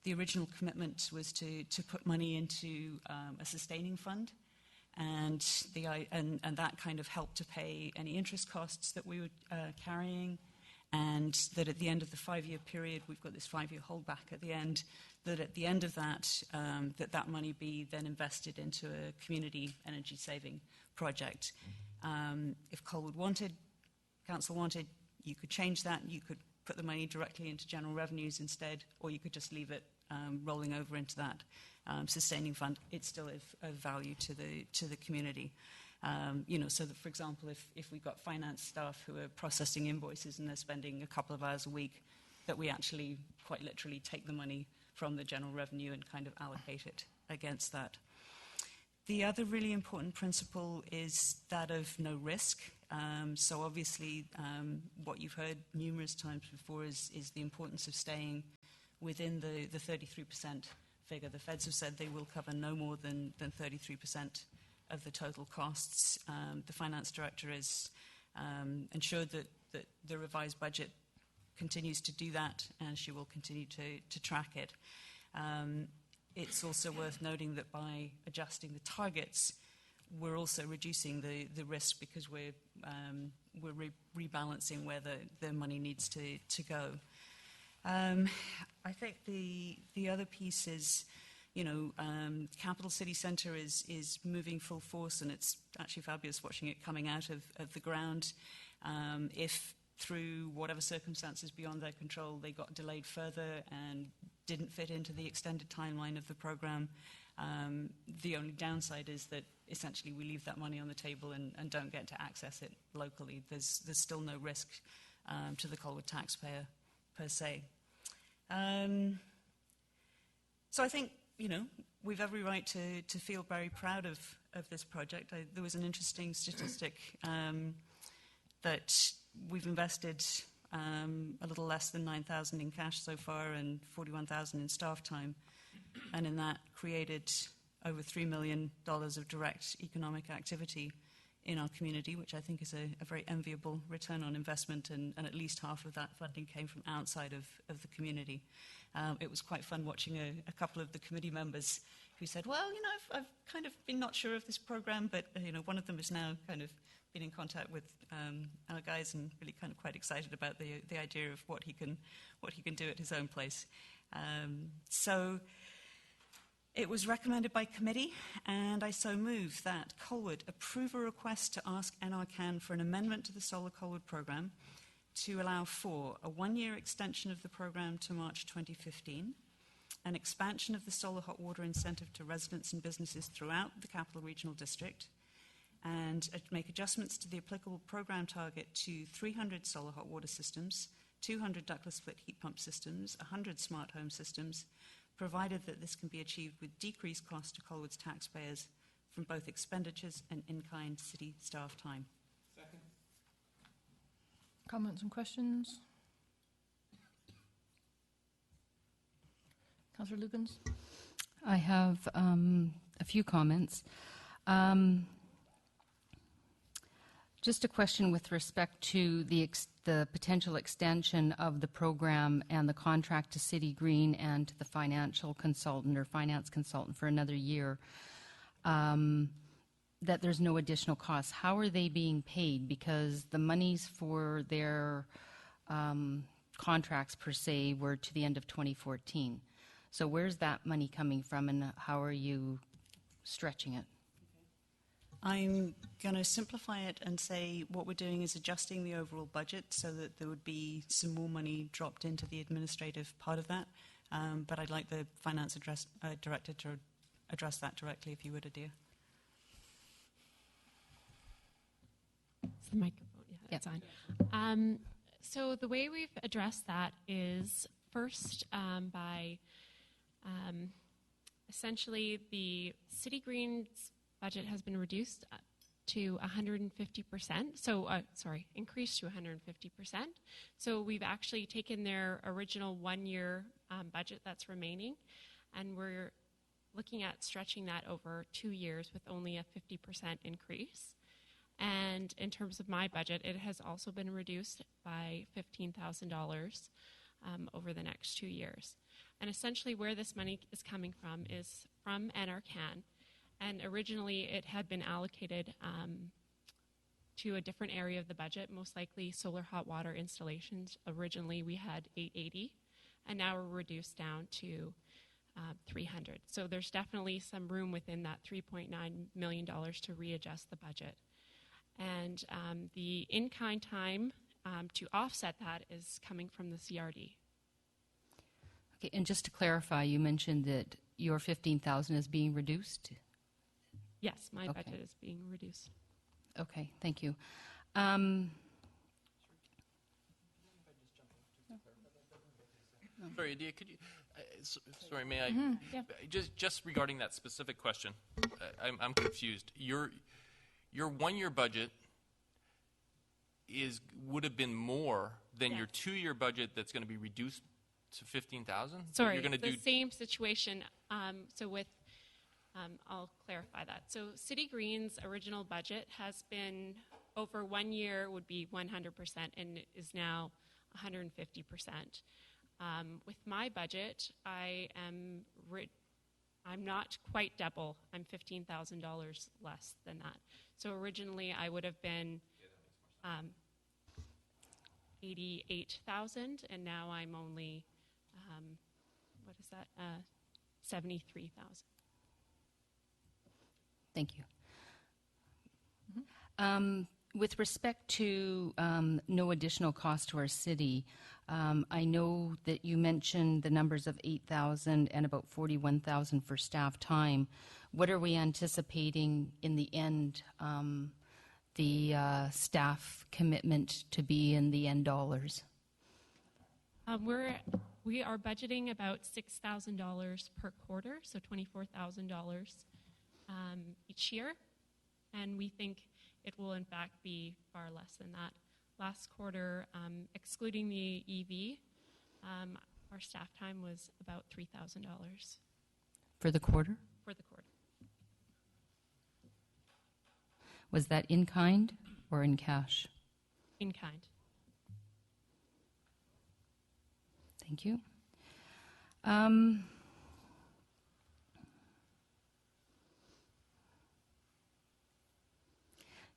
the original commitment was to put money into a sustaining fund, and that kind of helped to pay any interest costs that we were carrying, and that at the end of the 5-year period, we've got this 5-year holdback at the end, that at the end of that, that money be then invested into a community energy saving project. If Colwood wanted, council wanted, you could change that. You could put the money directly into general revenues instead, or you could just leave it rolling over into that sustaining fund. It's still of value to the community. So that, for example, if we've got finance staff who are processing invoices and they're spending a couple of hours a week, that we actually quite literally take the money from the general revenue and kind of allocate it against that. The other really important principle is that of no risk. So obviously, what you've heard numerous times before is the importance of staying within the 33% figure. The feds have said they will cover no more than 33% of the total costs. The finance director has ensured that the revised budget continues to do that, and she will continue to track it. It's also worth noting that by adjusting the targets, we're also reducing the risk because we're rebalancing where the money needs to go. I think the other piece is, Capital City Centre is moving full force, and it's actually fabulous watching it coming out of the ground. If through whatever circumstances beyond their control they got delayed further and didn't fit into the extended timeline of the program, the only downside is that essentially we leave that money on the table and don't get to access it locally. There's still no risk to the Colwood taxpayer per se. So I think, we've every right to feel very proud of this project. There was an interesting statistic that we've invested a little less than 9,000 in cash so far and 41,000 in staff time, and in that created over $3 million of direct economic activity in our community, which I think is a very enviable return on investment, and at least half of that funding came from outside of the community. It was quite fun watching a couple of the committee members who said, well, I've kind of been not sure of this program, but one of them is now kind of been in contact with our guys and really kind of quite excited about the idea of what he can do at his own place. So it was recommended by committee, and I so move that Colwood approve a request to ask NRCan for an amendment to the Solar Colwood programme to allow for a one-year extension of the programme to March 2015, an expansion of the solar hot water incentive to residents and businesses throughout the Capital Regional District, and make adjustments to the applicable programme target to 300 solar hot water systems, 200 ductless split heat pump systems, 100 smart home systems, provided that this can be achieved with decreased cost to Colwood's taxpayers from both expenditures and in-kind city staff time. Second. Comments and questions? Councillor Lugans? I have a few comments. Just a question with respect to the potential extension of the program and the contract to City Green and to the financial consultant or finance consultant for another year, that there's no additional costs. How are they being paid? Because the monies for their contracts, per se, were to the end of 2014. So where's that money coming from, and how are you stretching it? I'm going to simplify it and say what we're doing is adjusting the overall budget so that there would be some more money dropped into the administrative part of that. But I'd like the finance director to address that directly, if you would, Adir. Is the microphone? Yeah, it's on. So the way we've addressed that is first by essentially the City Green's budget has been reduced to 150%. So, increased to 150%. So we've actually taken their original one-year budget that's remaining, and we're looking at stretching that over 2 years with only a 50% increase. And in terms of my budget, it has also been reduced by $15,000 over the next 2 years. And essentially where this money is coming from is from NRCan. And originally it had been allocated to a different area of the budget, most likely solar hot water installations. Originally we had 880, and now we're reduced down to 300. So there's definitely some room within that $3.9 million to readjust the budget. And the in-kind time to offset that is coming from the CRD. Okay, and just to clarify, you mentioned that your 15,000 is being reduced? Yes, my budget is being reduced. Okay, thank you. Sorry, Adia, could you? Sorry, may I? yeah. Just regarding that specific question, I'm confused. Your 1-year budget would have been more than your 2-year budget that's going to be reduced to 15,000? Sorry, You're going to the same situation. So with, I'll clarify that. So City Green's original budget has been over 1 year would be 100% and is now 150%. With my budget, I'm not quite double. I'm $15,000 less than that. So originally I would have been 88,000, and now I'm only what is that? 73,000. Thank you. With respect to no additional cost to our city, I know that you mentioned the numbers of 8,000 and about 41,000 for staff time. What are we anticipating in the end, the staff commitment to be in the end dollars? We are budgeting about $6,000 per quarter, so $24,000 each year, and we think it will in fact be far less than that. Last quarter, excluding the EV, our staff time was about $3,000. For the quarter? For the quarter. Was that in kind or in cash? In kind. Thank you.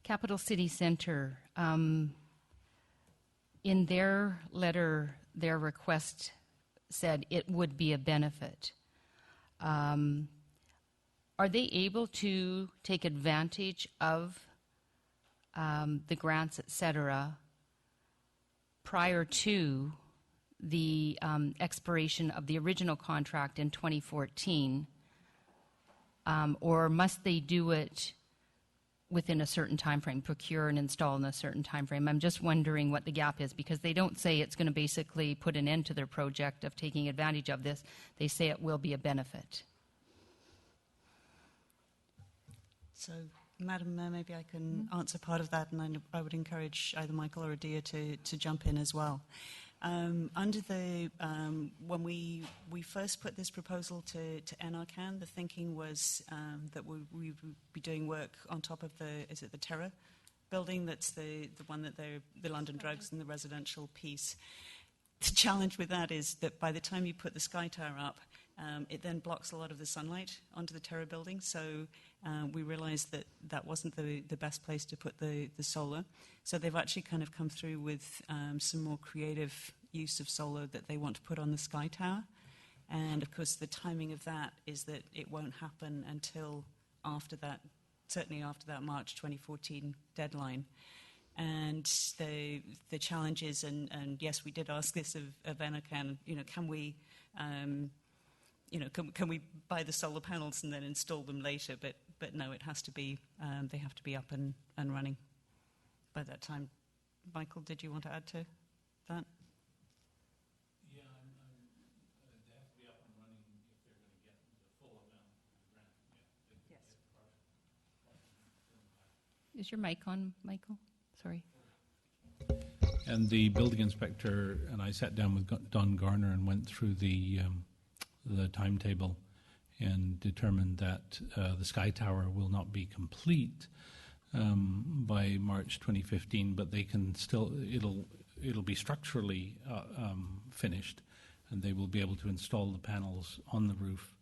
Capital City Centre, in their letter, their request said it would be a benefit. Are they able to take advantage of the grants, et cetera, prior to the expiration of the original contract in 2014, or must they do it within a certain time frame, procure and install in a certain time frame? I'm just wondering what the gap is, because they don't say it's going to basically put an end to their project of taking advantage of this. They say it will be a benefit. So, Madam Mayor, maybe I can answer part of that, and I would encourage either Michael or Adia to jump in as well. Under the when we first put this proposal to NRCan, the thinking was that we would be doing work on top of the Terra building. That's the one that the London Drugs and the residential piece. The challenge with that is that by the time you put the Sky Tower up, it then blocks a lot of the sunlight onto the Terra building. So we realized that that wasn't the best place to put the solar. So they've actually kind of come through with some more creative use of solar that they want to put on the Sky Tower. And of course the timing of that is that it won't happen until after that, certainly after that March 2014 deadline. And the challenge is, and yes, we did ask this of NRCan, can we can we buy the solar panels and then install them later? But no, it has to be, they have to be up and running by that time. Michael, did you want to add to that? Yeah, they have to be up and running if they're going to get the full amount of the grant. Yeah, yes. Is your mic on, Michael? Sorry. And the building inspector and I sat down with Don Garner and went through the timetable and determined that the Sky Tower will not be complete by March 2015, but they can still, it'll be structurally finished, and they will be able to install the panels on the roof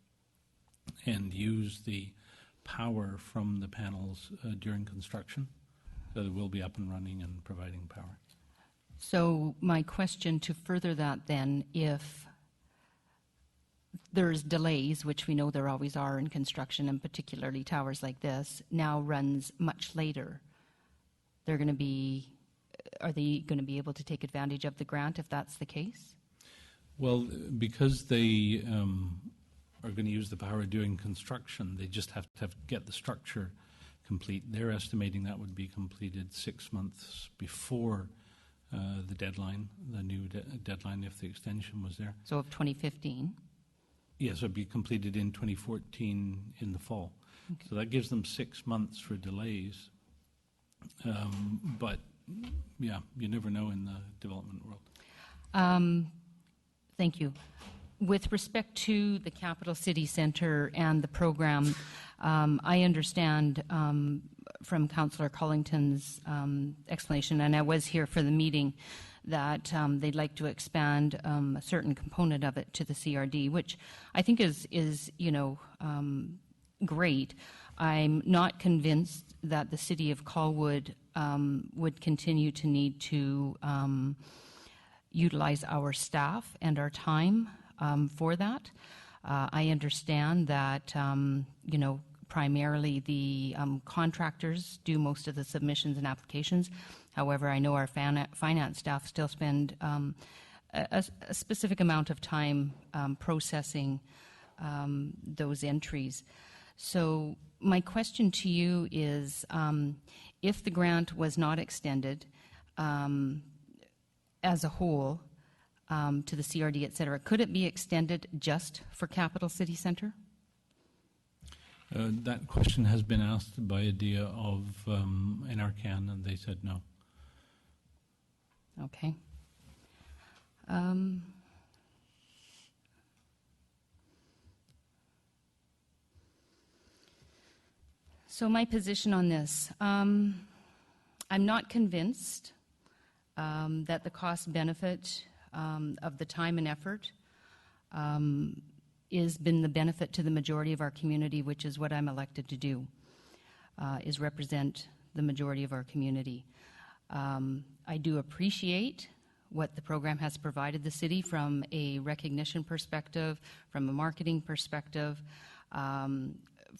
and use the power from the panels during construction. So it will be up and running and providing power. So my question to further that then, if there's delays, which we know there always are in construction, and particularly towers like this, now runs much later, are they going to be able to take advantage of the grant if that's the case? Well, because they are going to use the power during construction, they just have to get the structure complete. They're estimating that would be completed 6 months before the deadline, the new deadline if the extension was there. So of 2015? Yes, it'll be completed in 2014 in the fall. Okay. So that gives them 6 months for delays. But, yeah, you never know in the development world. Thank you. With respect to the Capital City Centre and the program, I understand from Councillor Collington's explanation, and I was here for the meeting, that they'd like to expand a certain component of it to the CRD, which I think is great. I'm not convinced that the City of Colwood would continue to need to utilize our staff and our time for that. I understand that, primarily the contractors do most of the submissions and applications. However, I know our finance staff still spend a specific amount of time processing those entries. So my question to you is, if the grant was not extended as a whole to the CRD, et cetera, could it be extended just for Capital City Centre? That question has been asked by IDEA of NRCan, and they said no. Okay. So my position on this, I'm not convinced that the cost benefit of the time and effort has been the benefit to the majority of our community, which is what I'm elected to do, is represent the majority of our community. I do appreciate what the program has provided the city from a recognition perspective, from a marketing perspective,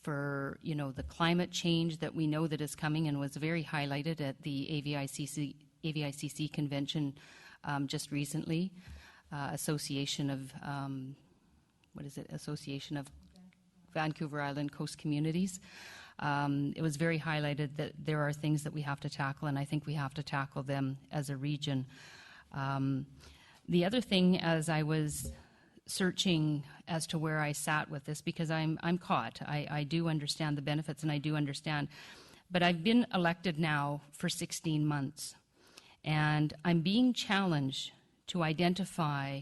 for the climate change that we know that is coming and was very highlighted at the AVICC convention just recently. Association of Association of Vancouver Island Coast Communities. It was very highlighted that there are things that we have to tackle, and I think we have to tackle them as a region. The other thing, as I was searching as to where I sat with this, because I'm caught. I do understand the benefits, and I do understand. But I've been elected now for 16 months, and I'm being challenged to identify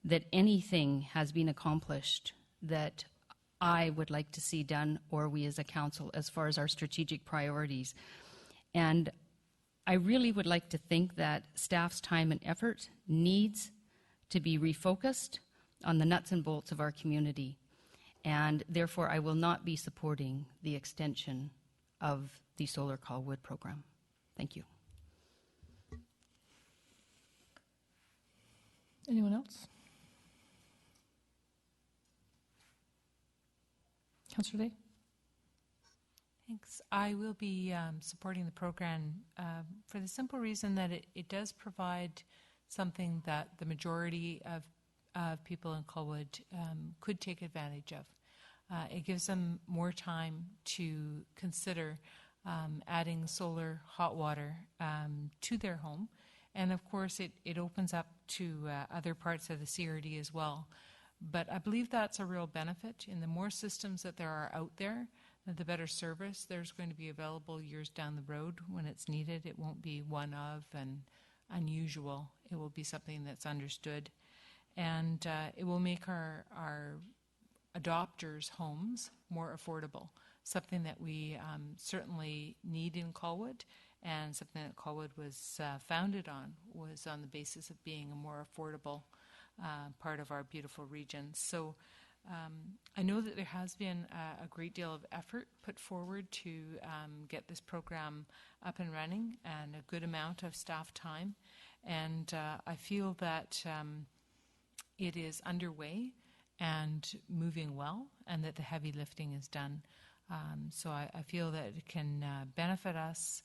that anything has been accomplished that I would like to see done, or we as a council, as far as our strategic priorities. And I really would like to think that staff's time and effort needs to be refocused on the nuts and bolts of our community. And therefore, I will not be supporting the extension of the Solar Colwood program. Thank you. Anyone else? Councillor Day? Thanks. I will be supporting the program for the simple reason that it does provide something that the majority of people in Colwood could take advantage of. It gives them more time to consider adding solar hot water to their home. And of course, it opens up to other parts of the CRD as well. But I believe that's a real benefit. In the more systems that there are out there, the better service there's going to be available years down the road when it's needed. It won't be one of and unusual. It will be something that's understood. And it will make our adopters' homes more affordable, something that we certainly need in Colwood, and something that Colwood was founded on, was on the basis of being a more affordable part of our beautiful region. So I know that there has been a great deal of effort put forward to get this program up and running, and a good amount of staff time. And I feel that it is underway and moving well, and that the heavy lifting is done. So I feel that it can benefit us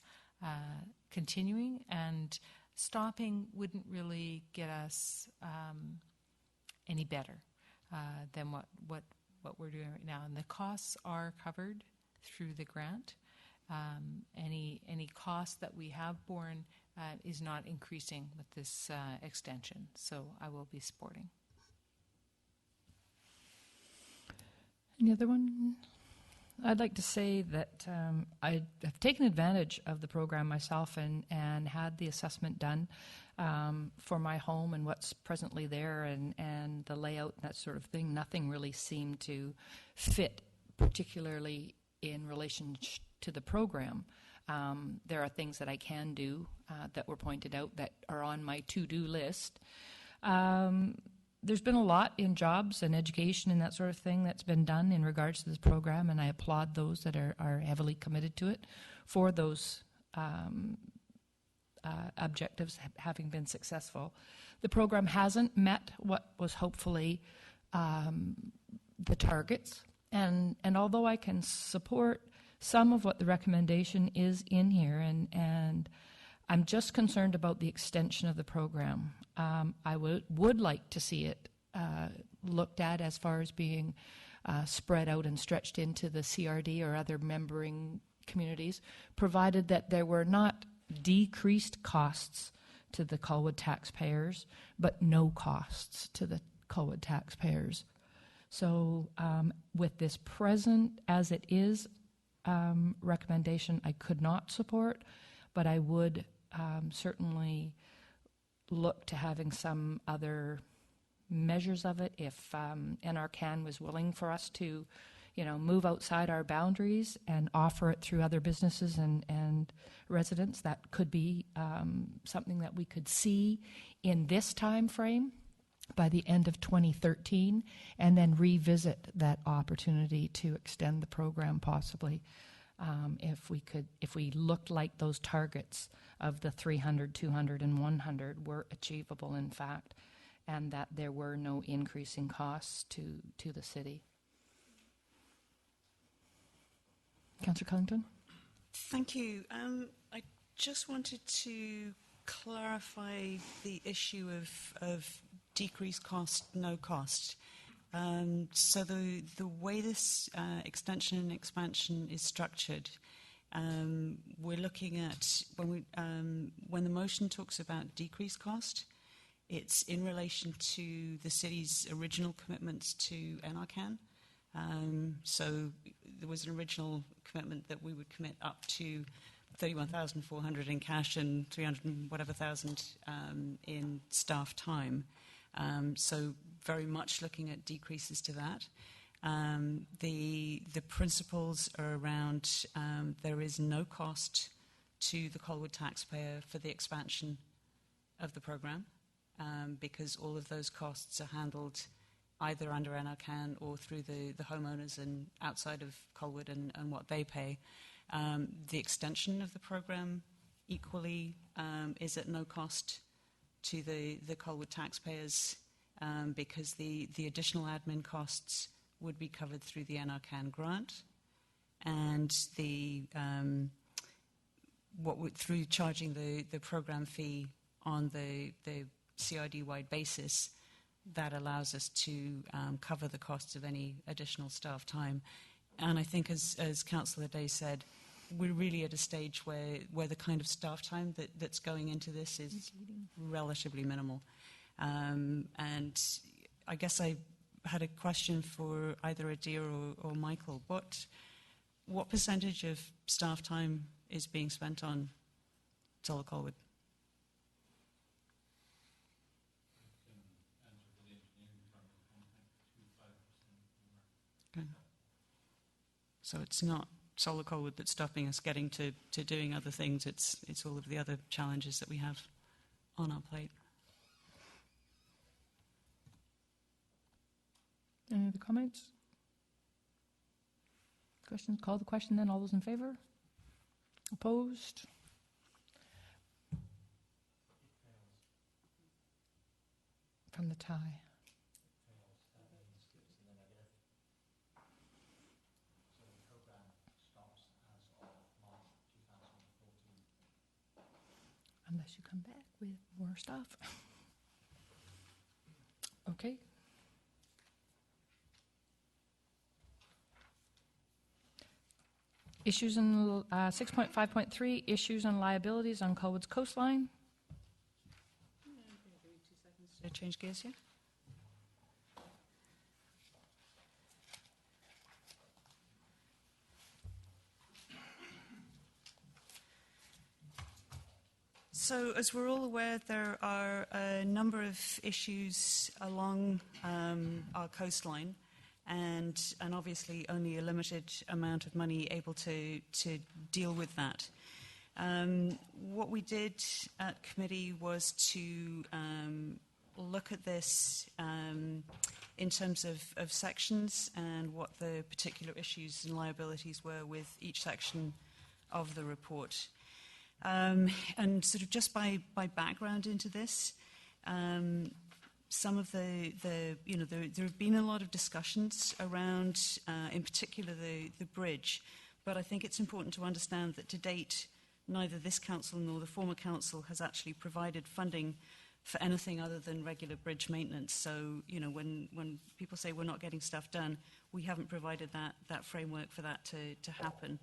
continuing, and stopping wouldn't really get us any better than what we're doing right now. And the costs are covered through the grant. Any cost that we have borne is not increasing with this extension. So I will be supporting. Any other one? I'd like to say that I have taken advantage of the program myself and had the assessment done for my home and what's presently there and the layout and that sort of thing. Nothing really seemed to fit, particularly in relation to the program. There are things that I can do that were pointed out that are on my to-do list. There's been a lot in jobs and education and that sort of thing that's been done in regards to this program, and I applaud those that are heavily committed to it for those objectives having been successful. The program hasn't met what was hopefully the targets, and although I can support some of what the recommendation is in here, and I'm just concerned about the extension of the program. I would like to see it looked at as far as being spread out and stretched into the CRD or other membering communities, provided that there were not decreased costs to the Colwood taxpayers, but no costs to the Colwood taxpayers. So with this present as it is recommendation, I could not support, but I would certainly look to having some other measures of it if NRCan was willing for us to, move outside our boundaries and offer it through other businesses and residents. That could be something that we could see in this time frame by the end of 2013, and then revisit that opportunity to extend the program possibly. If we looked like those targets of the 300, 200, and 100 were achievable, in fact, and that there were no increasing costs to the city. Councillor Cullington? Thank you. I just wanted to clarify the issue of decreased cost, no cost. So the way this extension and expansion is structured, we're looking at when the motion talks about decreased cost, it's in relation to the city's original commitments to NRCan. So there was an original commitment that we would commit up to 31,400 in cash and 300 and whatever thousand in staff time. So very much looking at decreases to that. The principles are around there is no cost to the Colwood taxpayer for the expansion of the program because all of those costs are handled either under NRCan or through the homeowners and outside of Colwood and what they pay. The extension of the program equally is at no cost to the Colwood taxpayers because the additional admin costs would be covered through the NRCan grant, and through charging the program fee on the CRD-wide basis, that allows us to cover the costs of any additional staff time. And I think, as Councillor Day said, we're really at a stage where the kind of staff time that's going into this is relatively minimal. And I guess I had a question for either Adair or Michael. What percentage of staff time is being spent on Solar Colwood? Okay. So it's not Solar Colwood that's stopping us getting to doing other things. It's all of the other challenges that we have on our plate. Any other comments? Questions? Call the question then. All those in favour? Opposed? From the tie. Unless you come back with more stuff. Okay. Issues in 6.5.3, issues and liabilities on Colwood's coastline. Change gears here. So, as we're all aware, there are a number of issues along our coastline, and obviously only a limited amount of money able to deal with that. What we did at committee was to look at this in terms of sections and what the particular issues and liabilities were with each section of the report. And sort of just by background into this, some of there have been a lot of discussions around, in particular, the bridge. But I think it's important to understand that to date, neither this council nor the former council has actually provided funding for anything other than regular bridge maintenance. So, when people say we're not getting stuff done, we haven't provided that framework for that to happen.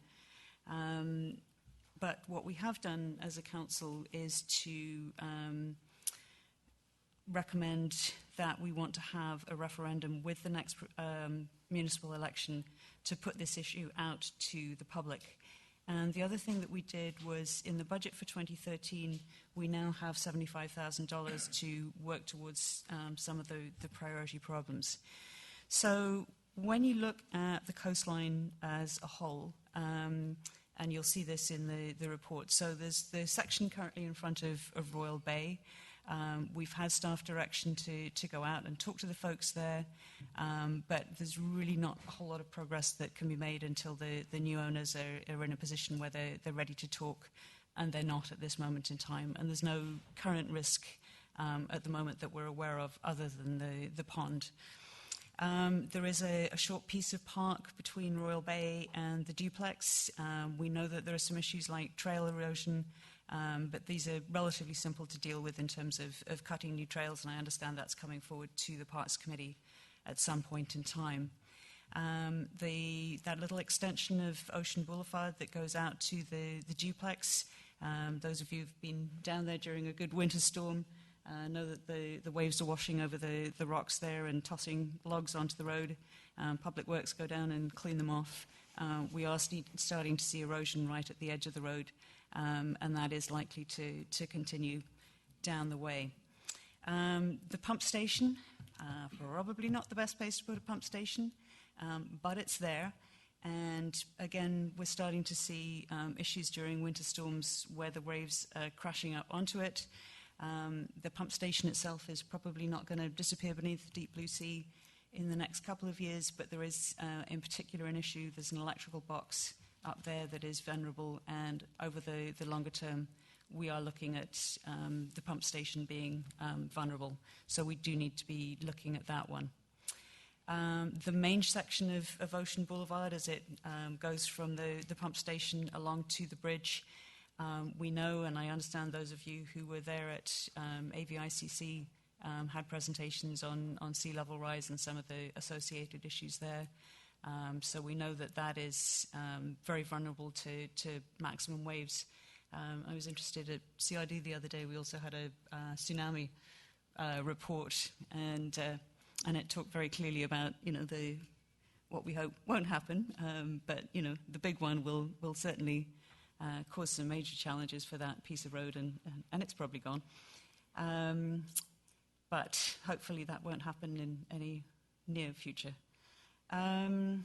But what we have done as a council is to recommend that we want to have a referendum with the next municipal election to put this issue out to the public. And the other thing that we did was, in the budget for 2013, we now have $75,000 to work towards some of the priority problems. So when you look at the coastline as a whole, and you'll see this in the report. So there's the section currently in front of Royal Bay. We've had staff direction to go out and talk to the folks there, but there's really not a whole lot of progress that can be made until the new owners are in a position where they're ready to talk, and they're not at this moment in time. And there's no current risk at the moment that we're aware of other than the pond. There is a short piece of park between Royal Bay and the duplex. We know that there are some issues like trail erosion, but these are relatively simple to deal with in terms of cutting new trails, and I understand that's coming forward to the Parks Committee at some point in time. That little extension of Ocean Boulevard that goes out to the duplex, those of you who've been down there during a good winter storm know that the waves are washing over the rocks there and tossing logs onto the road. Public Works go down and clean them off. We are starting to see erosion right at the edge of the road, and that is likely to continue down the way. The pump station, probably not the best place to put a pump station, but it's there. And again, we're starting to see issues during winter storms where the waves are crashing up onto it. The pump station itself is probably not going to disappear beneath the deep blue sea in the next couple of years, but there is in particular an issue. There's an electrical box up there that is vulnerable, and over the longer term we are looking at the pump station being vulnerable. So we do need to be looking at that one. The main section of Ocean Boulevard, as it goes from the pump station along to the bridge, we know, and I understand those of you who were there at AVICC had presentations on sea level rise and some of the associated issues there. So we know that is very vulnerable to maximum waves. I was interested at CID the other day. We also had a tsunami report, and it talked very clearly about what we hope won't happen, but the big one will certainly cause some major challenges for that piece of road, and it's probably gone. But hopefully that won't happen in any near future. Then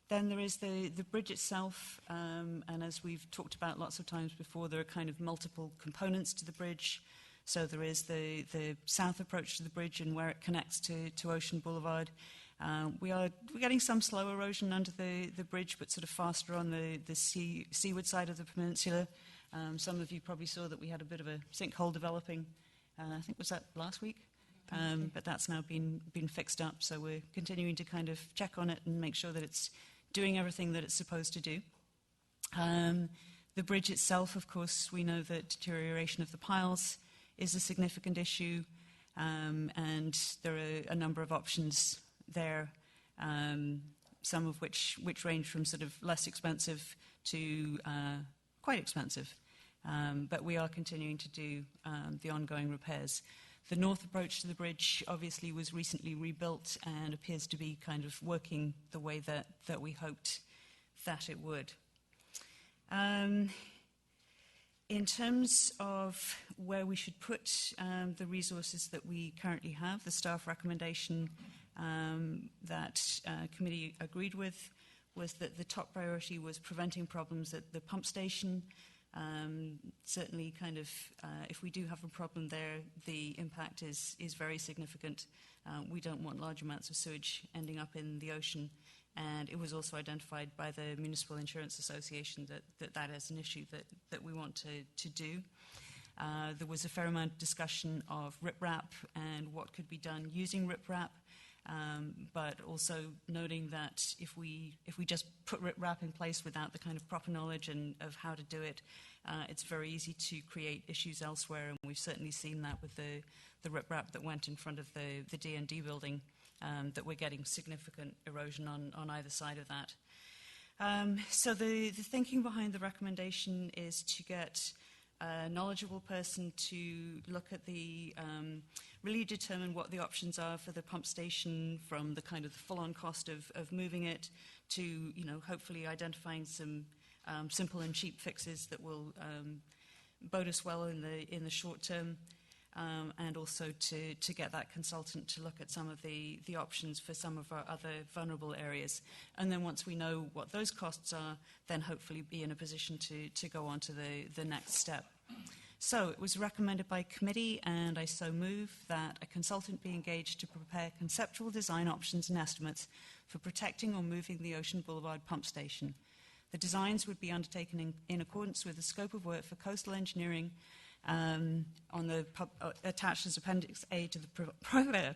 there is the bridge itself, and as we've talked about lots of times before, there are kind of multiple components to the bridge. So there is the south approach to the bridge and where it connects to Ocean Boulevard. We're getting some slow erosion under the bridge, but sort of faster on the seaward side of the peninsula. Some of you probably saw that we had a bit of a sinkhole developing. I think was that last week, but that's now been fixed up. So we're continuing to kind of check on it and make sure that it's doing everything that it's supposed to do. The bridge itself, of course, we know that deterioration of the piles is a significant issue, and there are a number of options there, some of which range from sort of less expensive to quite expensive. But we are continuing to do the ongoing repairs. The north approach to the bridge obviously was recently rebuilt and appears to be kind of working the way that we hoped that it would. In terms of where we should put the resources that we currently have, the staff recommendation that committee agreed with was that the top priority was preventing problems at the pump station. Certainly kind of, if we do have a problem there, the impact is very significant. We don't want large amounts of sewage ending up in the ocean. And it was also identified by the Municipal Insurance Association that is an issue that we want to do. There was a fair amount of discussion of riprap and what could be done using riprap, but also noting that if we just put riprap in place without the kind of proper knowledge and of how to do it, it's very easy to create issues elsewhere, and we've certainly seen that with the riprap that went in front of the D&D building. That we're getting significant erosion on either side of that. So the thinking behind the recommendation is to get a knowledgeable person to look at really determine what the options are for the pump station, from the kind of the full-on cost of moving it to, hopefully identifying some simple and cheap fixes that will bode us well in the short term. And also to get that consultant to look at some of the options for some of our other vulnerable areas. And then once we know what those costs are, then hopefully be in a position to go on to the next step. So it was recommended by committee, and I so move that a consultant be engaged to prepare conceptual design options and estimates for protecting or moving the Ocean Boulevard pump station. The designs would be undertaken in accordance with the scope of work for coastal engineering on the attached as Appendix A to the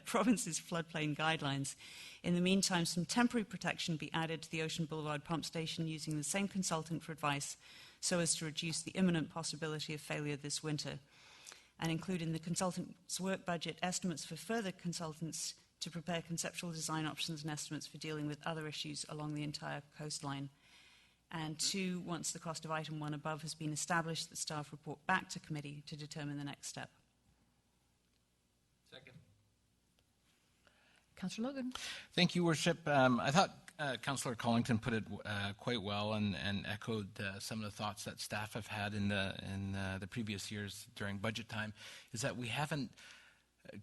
province's floodplain guidelines. In the meantime, some temporary protection be added to the Ocean Boulevard pump station using the same consultant for advice, so as to reduce the imminent possibility of failure this winter, and include in the consultant's work budget estimates for further consultants to prepare conceptual design options and estimates for dealing with other issues along the entire coastline. And 2, once the cost of item 1 above has been established, the staff report back to committee to determine the next step. Second. Councillor Logan. Thank you, Worship. I thought Councillor Collington put it quite well and echoed some of the thoughts that staff have had in the previous years during budget time, is that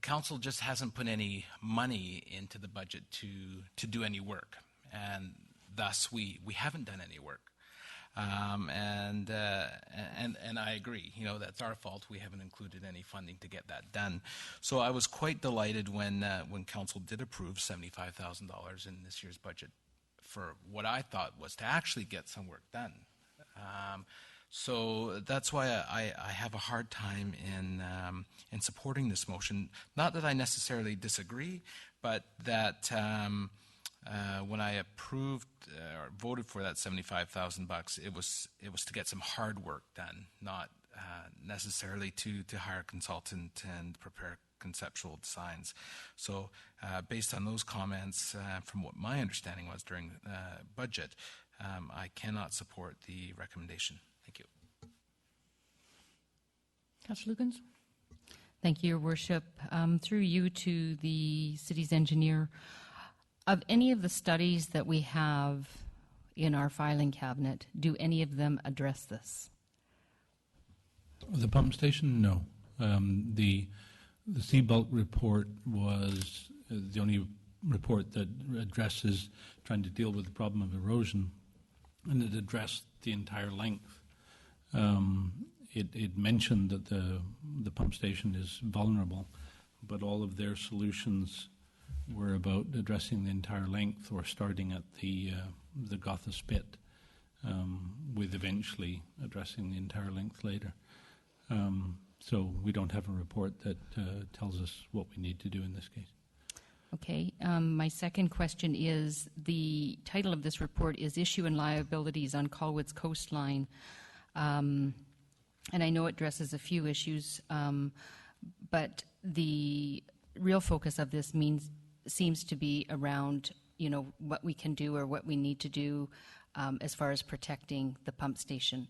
Council just hasn't put any money into the budget to do any work. And thus, we haven't done any work, and I agree. That's our fault. We haven't included any funding to get that done. So I was quite delighted when Council did approve $75,000 in this year's budget for what I thought was to actually get some work done. So that's why I have a hard time in supporting this motion. Not that I necessarily disagree, but that. When I approved or voted for that $75,000, it was to get some hard work done, not necessarily to hire a consultant and prepare conceptual designs. So based on those comments, from what my understanding was during budget, I cannot support the recommendation. Thank you. Councillor Lugans. Thank you, Your Worship. Through you to the city's engineer, of any of the studies that we have in our filing cabinet, do any of them address this? The pump station, no. The Seabulk report was the only report that addresses trying to deal with the problem of erosion, and it addressed the entire length. It mentioned that the pump station is vulnerable, but all of their solutions were about addressing the entire length or starting at the Gotha Spit, with eventually addressing the entire length later. So we don't have a report that tells us what we need to do in this case. Okay. My second question is, the title of this report is Issue and Liabilities on Colwood's Coastline. And I know it addresses a few issues, but the real focus of this seems to be around, what we can do or what we need to do as far as protecting the pump station.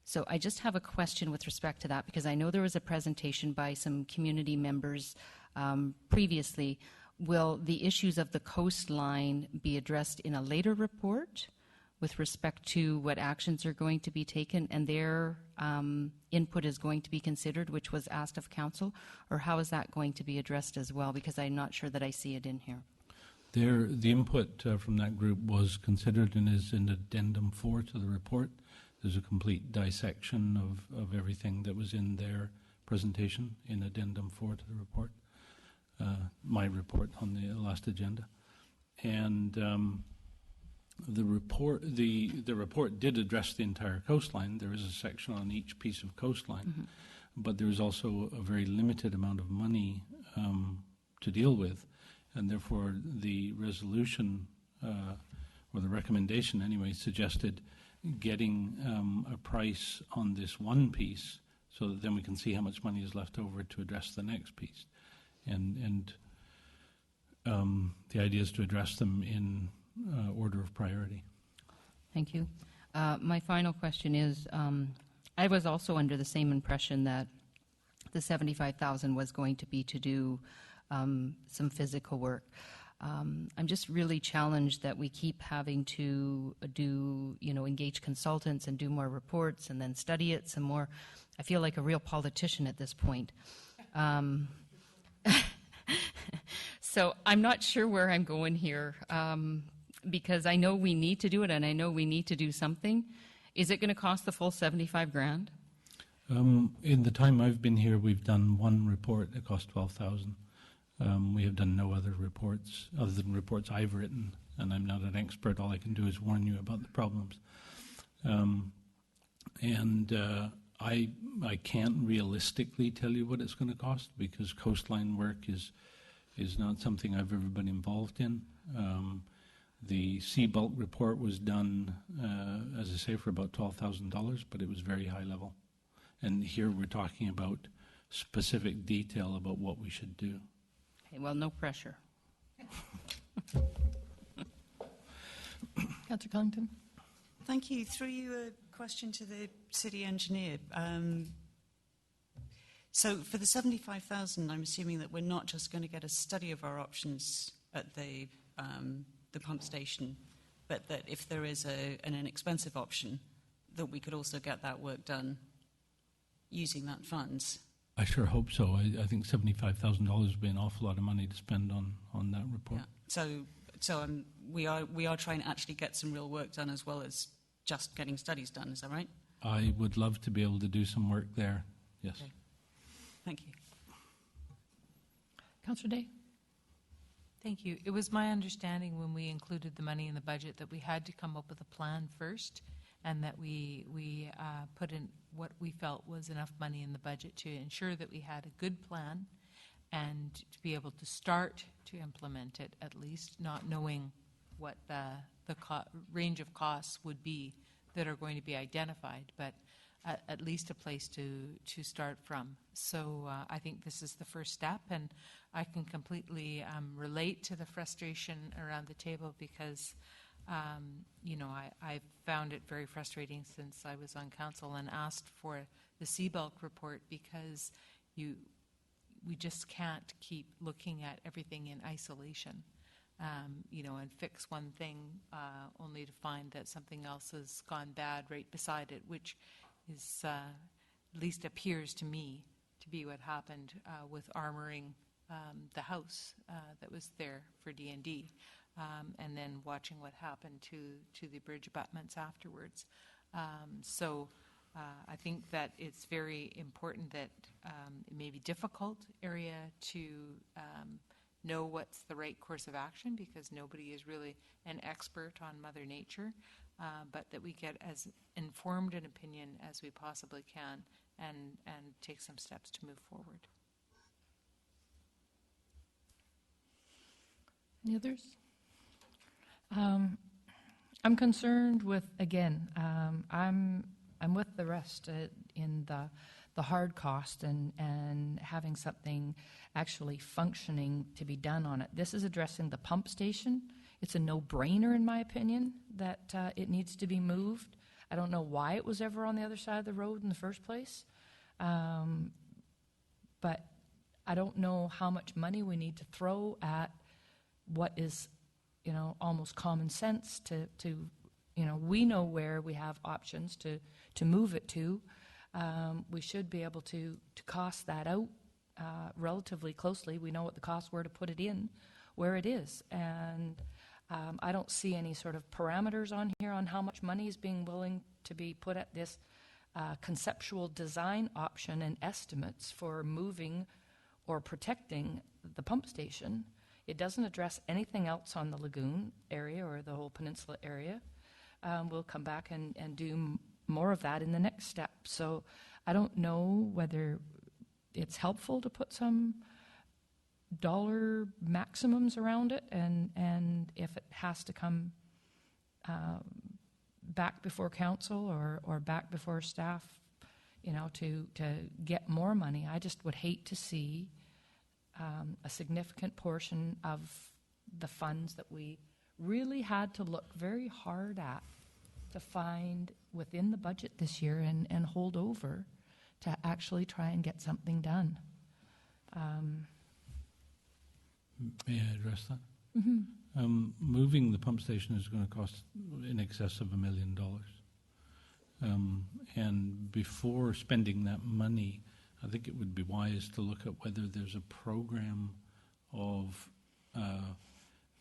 So I just have a question with respect to that, because I know there was a presentation by some community members previously. Will the issues of the coastline be addressed in a later report, with respect to what actions are going to be taken, and their input is going to be considered, which was asked of council, or how is that going to be addressed as well? Because I'm not sure that I see it in here. The input from that group was considered and is in addendum 4 to the report. There's a complete dissection of everything that was in their presentation in addendum 4 to the report, my report on the last agenda. And the report did address the entire coastline. There is a section on each piece of coastline, but there is also a very limited amount of money to deal with. And therefore, the resolution, or the recommendation anyway, suggested getting a price on this one piece so that then we can see how much money is left over to address the next piece. And the idea is to address them in order of priority. Thank you. My final question is, I was also under the same impression that the $75,000 was going to be to do some physical work. I'm just really challenged that we keep having to engage consultants and do more reports and then study it some more. I feel like a real politician at this point. So I'm not sure where I'm going here, because I know we need to do it and I know we need to do something. Is it going to cost the full $75,000? In the time I've been here, we've done one report that cost $12,000. We have done no other reports other than reports I've written, and I'm not an expert. All I can do is warn you about the problems. I can't realistically tell you what it's going to cost because coastline work is not something I've ever been involved in. The sea bulk report was done, as I say, for about $12,000, but it was very high level. And here we're talking about specific detail about what we should do. Okay, well, no pressure. Councillor Cullington? Thank you. Through you, a question to the city engineer. So for the $75,000, I'm assuming that we're not just going to get a study of our options at the pump station, but that if there is an inexpensive option, that we could also get that work done using that funds. I sure hope so. I think $75,000 would be an awful lot of money to spend on that report. Yeah. So we are trying to actually get some real work done as well as just getting studies done. Is that right? I would love to be able to do some work there. Yes. Okay. Thank you. Councillor Day? Thank you. It was my understanding when we included the money in the budget that we had to come up with a plan first, and that we put in what we felt was enough money in the budget to ensure that we had a good plan and to be able to start to implement it, at least not knowing what the range of costs would be that are going to be identified, but at least a place to start from. So I think this is the first step, and I can completely relate to the frustration around the table because I found it very frustrating since I was on council and asked for the sea bulk report because we just can't keep looking at everything in isolation, and fix one thing only to find that something else has gone bad right beside it, which is, at least appears to me, to be what happened with armoring the house that was there for D&D. And then watching what happened to the bridge abutments afterwards. So I think that it's very important that it may be difficult area to know what's the right course of action because nobody is really an expert on Mother Nature, but that we get as informed an opinion as we possibly can and take some steps to move forward. Any others? I'm concerned with, again, I'm with the rest in the hard cost and having something actually functioning to be done on it. This is addressing the pump station. It's a no-brainer, in my opinion, that it needs to be moved. I don't know why it was ever on the other side of the road in the first place, but I don't know how much money we need to throw at what is almost common sense to we know where we have options to move it to. We should be able to cost that out relatively closely. We know what the costs were to put it in where it is. And I don't see any sort of parameters on here on how much money is being willing to be put at this conceptual design option and estimates for moving or protecting the pump station. It doesn't address anything else on the lagoon area or the whole peninsula area. We'll come back and do more of that in the next step. So I don't know whether it's helpful to put some dollar maximums around it, and if it has to come back before council or back before staff, to get more money. I just would hate to see a significant portion of the funds that we really had to look very hard at to find within the budget this year and hold over to actually try and get something done. May I address that? Moving the pump station is going to cost in excess of $1 million. And before spending that money, I think it would be wise to look at whether there's a program of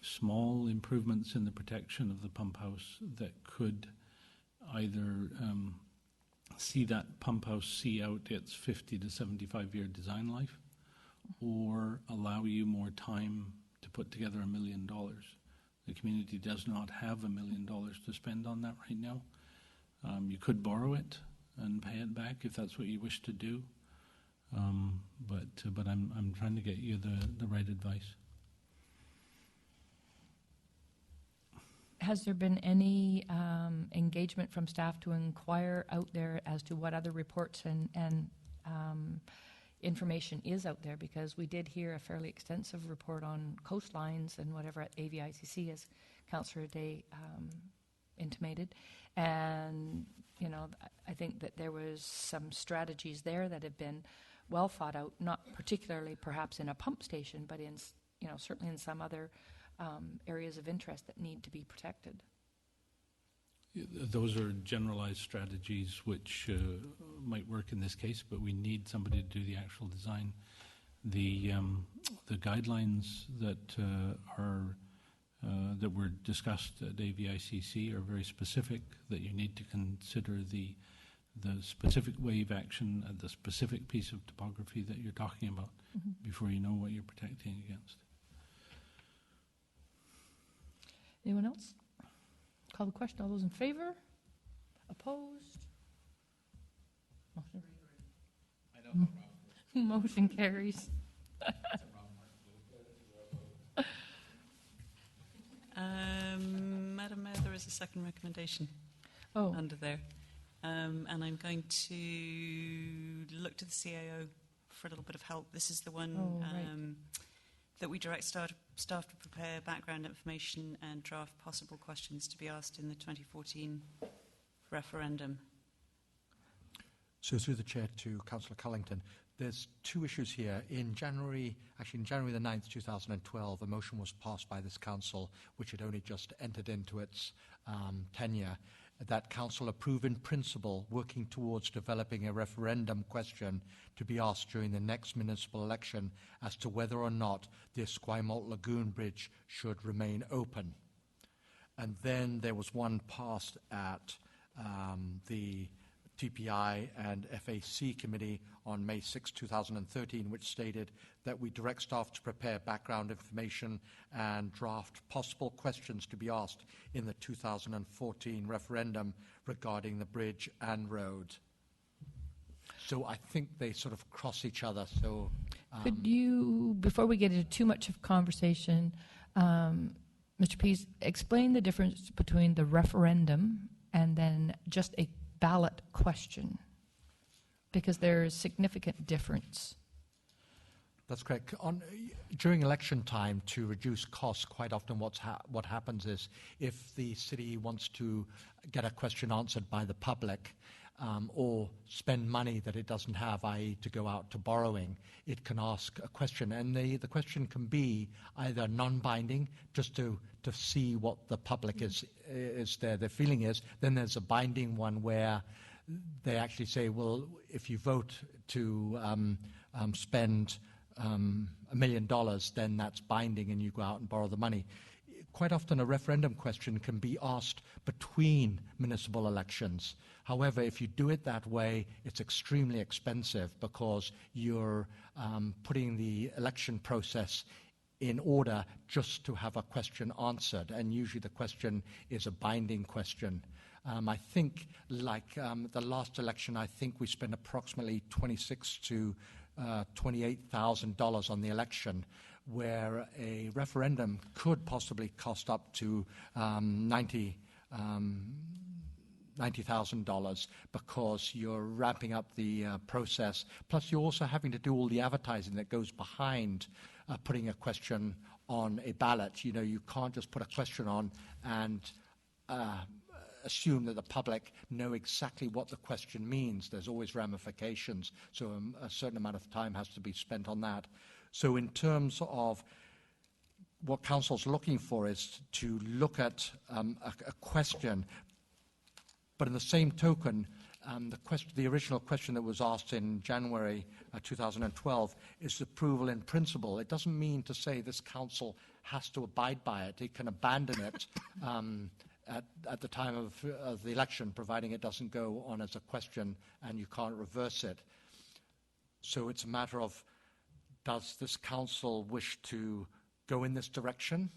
small improvements in the protection of the pump house that could either see that pump house see out its 50 to 75-year design life, or allow you more time to put together $1 million. The community does not have $1 million to spend on that right now. You could borrow it and pay it back if that's what you wish to do. But I'm trying to get you the right advice. Has there been any engagement from staff to inquire out there as to what other reports and information is out there? Because we did hear a fairly extensive report on coastlines and whatever at AVICC, as Councillor Day intimated. And, I think that there was some strategies there that have been well thought out, not particularly perhaps in a pump station, but in, certainly in some other areas of interest that need to be protected. Those are generalized strategies which might work in this case, but we need somebody to do the actual design. The guidelines that that were discussed at AVICC are very specific, that you need to consider the specific wave action at the specific piece of topography that you're talking about before you know what you're protecting against. Anyone else? Call the question. All those in favor? Opposed? Motion, I don't know. Motion carries. Madam Mayor, there is a second recommendation under there. And I'm going to look to the CAO for a little bit of help. This is the one that we direct staff to prepare background information and draft possible questions to be asked in the 2014 referendum. So through the chair to Councillor Cullington, there's two issues here. In January the 9th, 2012, a motion was passed by this council, which had only just entered into its tenure, that council approve in principle working towards developing a referendum question to be asked during the next municipal election as to whether or not the Esquimalt Lagoon Bridge should remain open. And then there was one passed at the TPI and FAC committee on May 6, 2013, which stated that we direct staff to prepare background information and draft possible questions to be asked in the 2014 referendum regarding the bridge and road. So I think they sort of cross each other. So could you, before we get into too much of conversation, Mr. Pease, explain the difference between the referendum and then just a ballot question, because there is significant difference. That's correct. During election time, to reduce costs, quite often what happens is if the city wants to get a question answered by the public, or spend money that it doesn't have, i.e. to go out to borrowing, it can ask a question. And the question can be either non-binding, just to see what the public is their feeling is. Then there's a binding one where they actually say, well, if you vote to spend $1 million, then that's binding and you go out and borrow the money. Quite often a referendum question can be asked between municipal elections. However, if you do it that way, it's extremely expensive because you're putting the election process in order just to have a question answered, and usually the question is a binding question. I think, like the last election, I think we spent approximately $26,000 to $28,000 on the election, where a referendum could possibly cost up to $90,000 because you're ramping up the process. Plus, you're also having to do all the advertising that goes behind putting a question on a ballot. You know, you can't just put a question on and assume that the public know exactly what the question means. There's always ramifications, so a certain amount of time has to be spent on that. So in terms of what Council's looking for is to look at a question, but in the same token, the original question that was asked in January 2012 is approval in principle. It doesn't mean to say this Council has to abide by it. It can abandon it at the time of the election, providing it doesn't go on as a question and you can't reverse it. So it's a matter of, does this Council wish to go in this direction?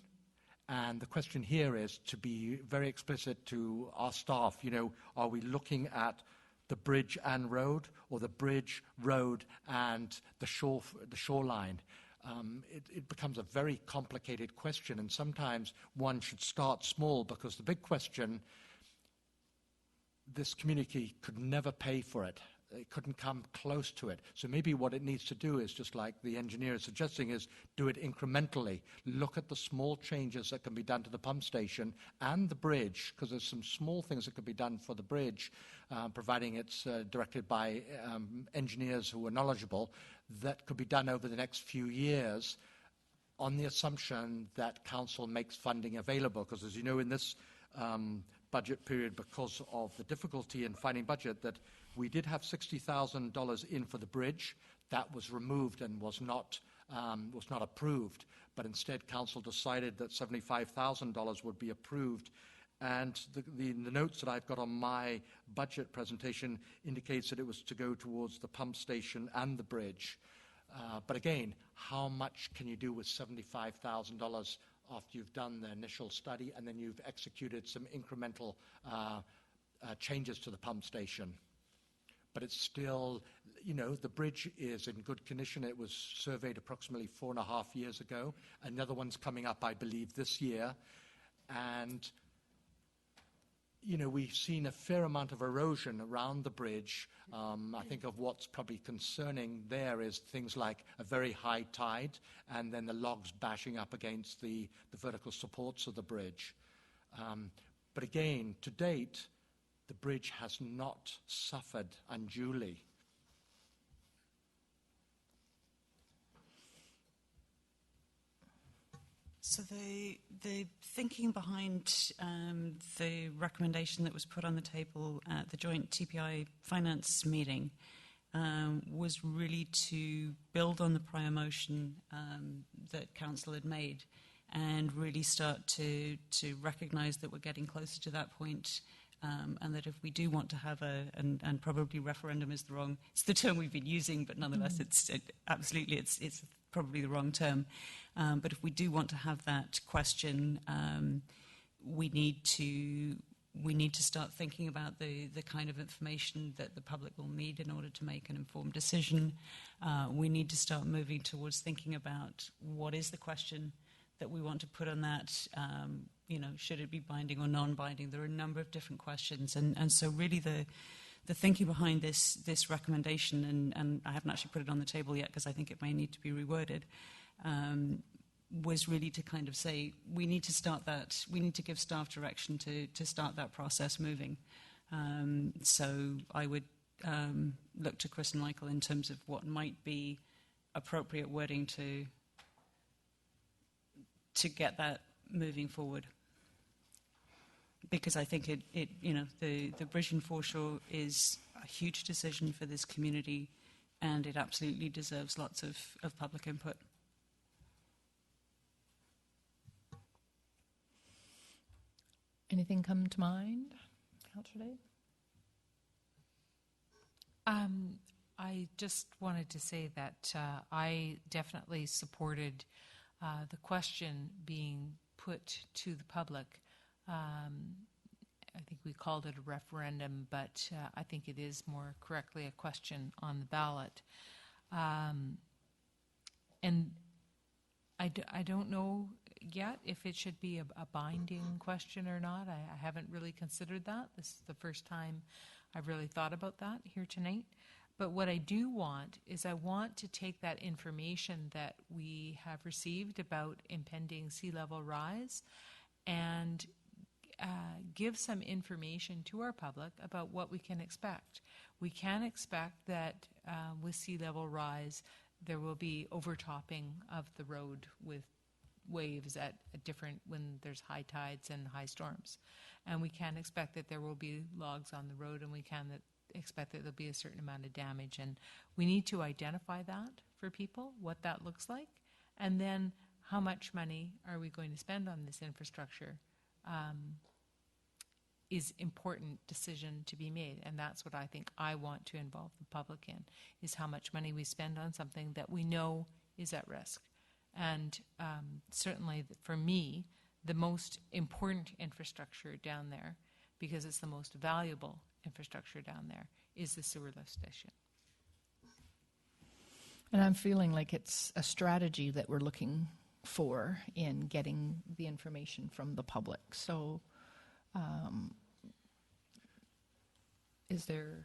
And the question here is to be very explicit to our staff. You know, are we looking at the bridge and road, or the bridge, road, and the shoreline? It becomes a very complicated question, and sometimes one should start small, because the big question, this community could never pay for it. It couldn't come close to it. So maybe what it needs to do is, just like the engineer is suggesting, is do it incrementally. Look at the small changes that can be done to the pump station and the bridge, because there's some small things that could be done for the bridge, providing it's directed by engineers who are knowledgeable, that could be done over the next few years on the assumption that Council makes funding available. Because as you know, in this budget period, because of the difficulty in finding budget, that we did have $60,000 in for the bridge. That was removed and was not approved. But instead, Council decided that $75,000 would be approved. And the notes that I've got on my budget presentation indicates that it was to go towards the pump station and the bridge. But again, how much can you do with $75,000 after you've done the initial study and then you've executed some incremental changes to the pump station? But it's still, you know, the bridge is in good condition. It was surveyed approximately 4.5 years ago. Another one's coming up, I believe, this year. And, you know, we've seen a fair amount of erosion around the bridge. I think of what's probably concerning there is things like a very high tide and then the logs bashing up against the vertical supports of the bridge. But again, to date, the bridge has not suffered unduly. So the thinking behind the recommendation that was put on the table at the joint TPI finance meeting was really to build on the prior motion that Council had made and really start to recognise that we're getting closer to that point. And that if we do want to have and probably referendum is it's the term we've been using, but nonetheless, it's probably the wrong term. But if we do want to have that question, we need to start thinking about the kind of information that the public will need in order to make an informed decision. We need to start moving towards thinking about what is the question that we want to put on that. You know, should it be binding or non-binding? There are a number of different questions, and so really the thinking behind this recommendation, and I haven't actually put it on the table yet because I think it may need to be reworded, was really to kind of say we need to start that. We need to give staff direction to start that process moving. So I would look to Chris and Michael in terms of what might be appropriate wording to get that moving forward. Because I think the bridge and foreshore is a huge decision for this community, and it absolutely deserves lots of public input. Anything come to mind, Councillor Day? I just wanted to say that I definitely supported the question being put to the public. I think we called it a referendum, but I think it is more correctly a question on the ballot. And I don't know yet if it should be a binding question or not. I haven't really considered that. This is the first time I've really thought about that here tonight. But what I do want is I want to take that information that we have received about impending sea level rise and give some information to our public about what we can expect. We can expect that with sea level rise, there will be overtopping of the road with waves at different, when there's high tides and high storms. And we can expect that there will be logs on the road, and we can expect that there'll be a certain amount of damage. And we need to identify that for people, what that looks like, and then how much money are we going to spend on this infrastructure is important decision to be made. And that's what I think I want to involve the public in, is how much money we spend on something that we know is at risk. And certainly for me, the most important infrastructure down there, because it's the most valuable infrastructure down there, is the sewer lift station. And I'm feeling like it's a strategy that we're looking for in getting the information from the public. So is there,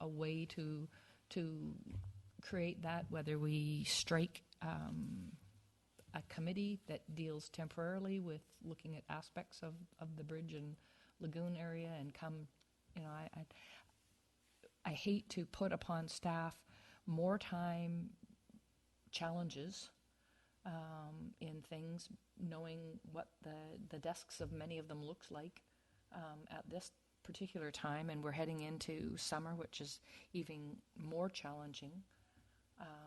a way to create that, whether we strike a committee that deals temporarily with looking at aspects of the bridge and lagoon area and come, I hate to put upon staff more time challenges in things, knowing what the desks of many of them looks like at this particular time, and we're heading into summer, which is even more challenging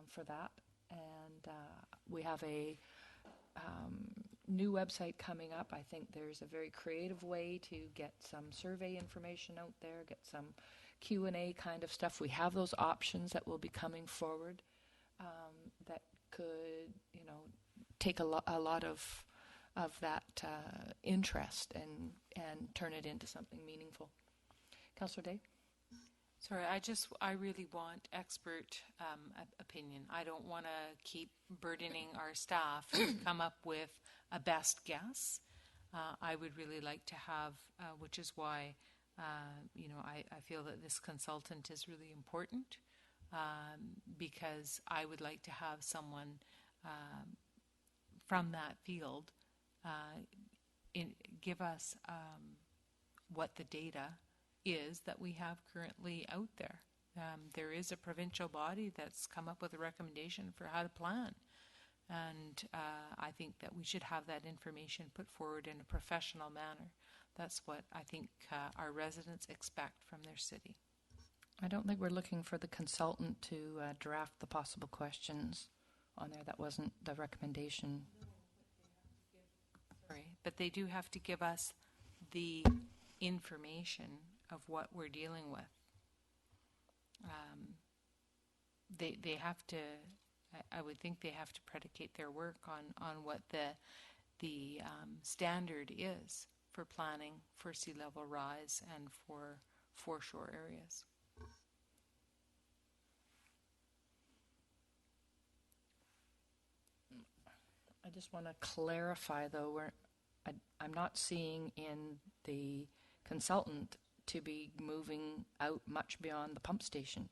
for that. And we have a new website coming up. I think there's a very creative way to get some survey information out there, get some Q&A kind of stuff. We have those options that will be coming forward that could, take a lot of that interest and turn it into something meaningful. Councillor Day? Sorry, I really want expert opinion. I don't want to keep burdening our staff to come up with a best guess. I would really like to have, which is why, I feel that this consultant is really important, because I would like to have someone from that field give us what the data is that we have currently out there. There is a provincial body that's come up with a recommendation for how to plan. And I think that we should have that information put forward in a professional manner. That's what I think our residents expect from their city. I don't think we're looking for the consultant to draft the possible questions on there. That wasn't the recommendation. Sorry, but they do have to give us the information of what we're dealing with. They have to, I would think they have to predicate their work on what the standard is for planning for sea level rise and for foreshore areas. I just want to clarify, though, I'm not seeing in the consultant to be moving out much beyond the pump station.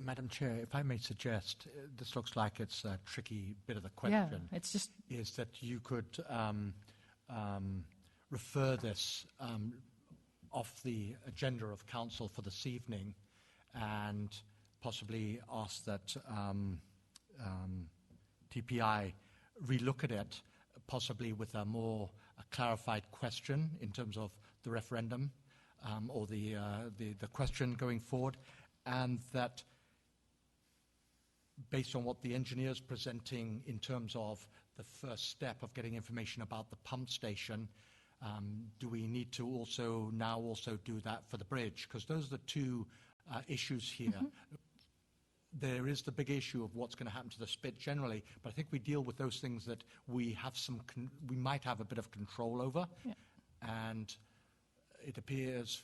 Madam Chair, if I may suggest, this looks like it's a tricky bit of the question. Yeah, it's just... Is that you could refer this off the agenda of council for this evening and possibly ask that TPI relook at it, possibly with a more clarified question in terms of the referendum or the question going forward, and that based on what the engineer's presenting in terms of the first step of getting information about the pump station, do we need to also do that for the bridge? Because those are the two issues here. There is the big issue of what's going to happen to the spit generally, but I think we deal with those things that we have we might have a bit of control over. Yeah. And it appears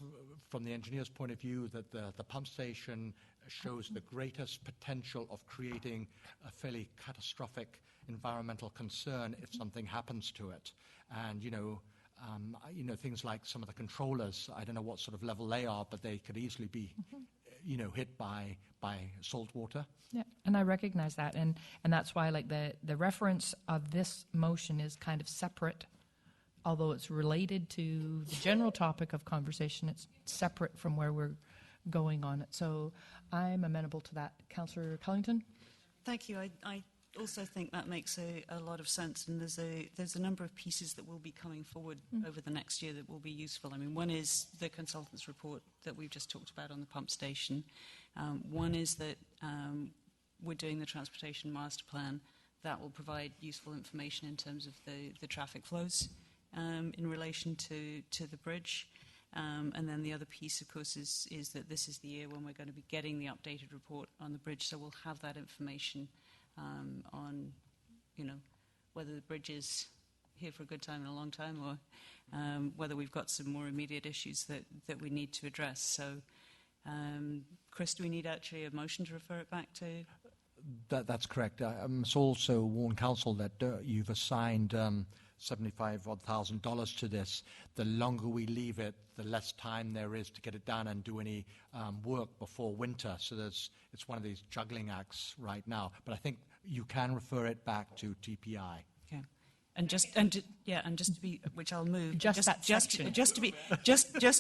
from the engineer's point of view that the pump station shows the greatest potential of creating a fairly catastrophic environmental concern if something happens to it. And, things like some of the controllers, I don't know what sort of level they are, but they could easily be, hit by salt water. Yeah, and I recognize that, and that's why, like, the reference of this motion is kind of separate, although it's related to the general topic of conversation. It's separate from where we're going on it. So I'm amenable to that. Councillor Cullington? Thank you. I also think that makes a lot of sense, and there's a number of pieces that will be coming forward over the next year that will be useful. I mean, one is the consultant's report that we've just talked about on the pump station. One is that we're doing the transportation master plan. That will provide useful information in terms of the traffic flows in relation to the bridge. And then the other piece, of course, is that this is the year when we're going to be getting the updated report on the bridge, so we'll have that information on, whether the bridge is here for a good time and a long time, or whether we've got some more immediate issues that we need to address. So, Chris, do we need actually a motion to refer it back to? That's correct. I must also warn council that you've assigned $75,000 to this. The longer we leave it, the less time there is to get it done and do any work before winter. So it's one of these juggling acts right now. But I think you can refer it back to TPI. Okay. And just to be, which I'll move. Just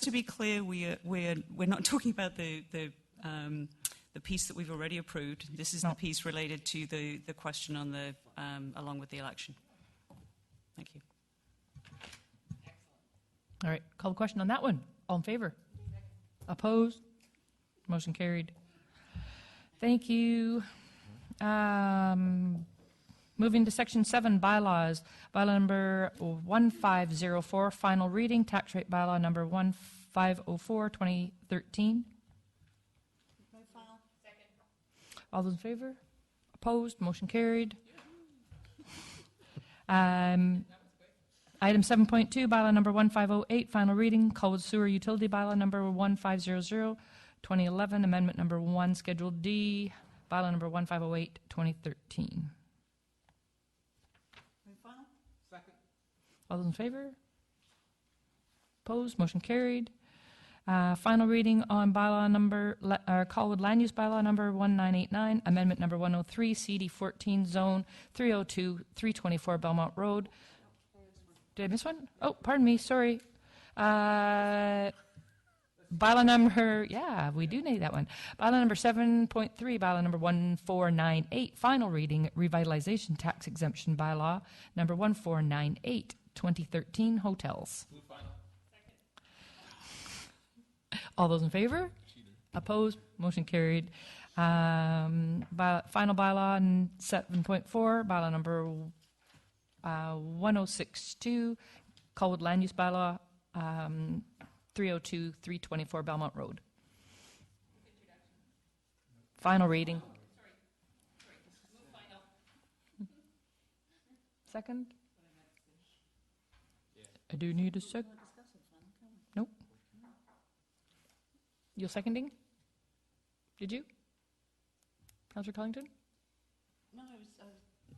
to be clear, we're not talking about the piece that we've already approved. This is the piece related to the question on the along with the election. Thank you. All right, call the question on that one. All in favor? Opposed? Motion carried. Thank you. Moving to Section 7, bylaws. Bylaw number 1504, final reading. Tax rate bylaw number 1504, 2013. All those in favor? Opposed? Motion carried. Item 7.2, bylaw number 1508, final reading. Colwood Sewer Utility bylaw number 1500, 2011. Amendment number 1, Schedule D. Bylaw number 1508, 2013. Second. All those in favor? Opposed? Motion carried. Final reading on bylaw number, Colwood Land Use bylaw number 1989, amendment number 103, CD14, zone 302, 324 Belmont Road. Did I miss one? Oh, pardon me, sorry. Bylaw number, yeah, we do need that one. Bylaw number 7.3, bylaw number 1498, final reading, revitalization tax exemption bylaw number 1498, 2013, hotels. All those in favor? Opposed? Motion carried. Final bylaw 7.4, bylaw number 1062, Colwood Land Use bylaw 302, 324 Belmont Road. Final reading. Second? I do need a second. Nope. You're seconding? Did you? Councillor Cullington? No,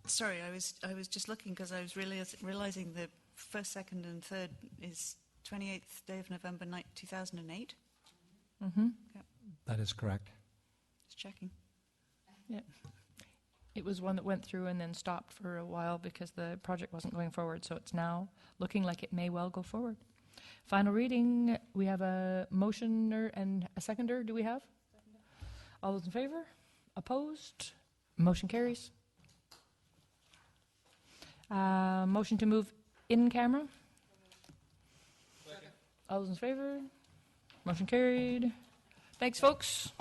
sorry, I was just looking because I was realizing the first, second, and third is 28th day of November 2008. Mm-hmm. Yep. That is correct. Just checking. Yeah. It was one that went through and then stopped for a while because the project wasn't going forward, so it's now looking like it may well go forward. Final reading, we have a motioner and a seconder, do we have? All those in favor? Opposed? Motion carries. Motion to move in camera? All those in favor? Motion carried. Thanks, folks.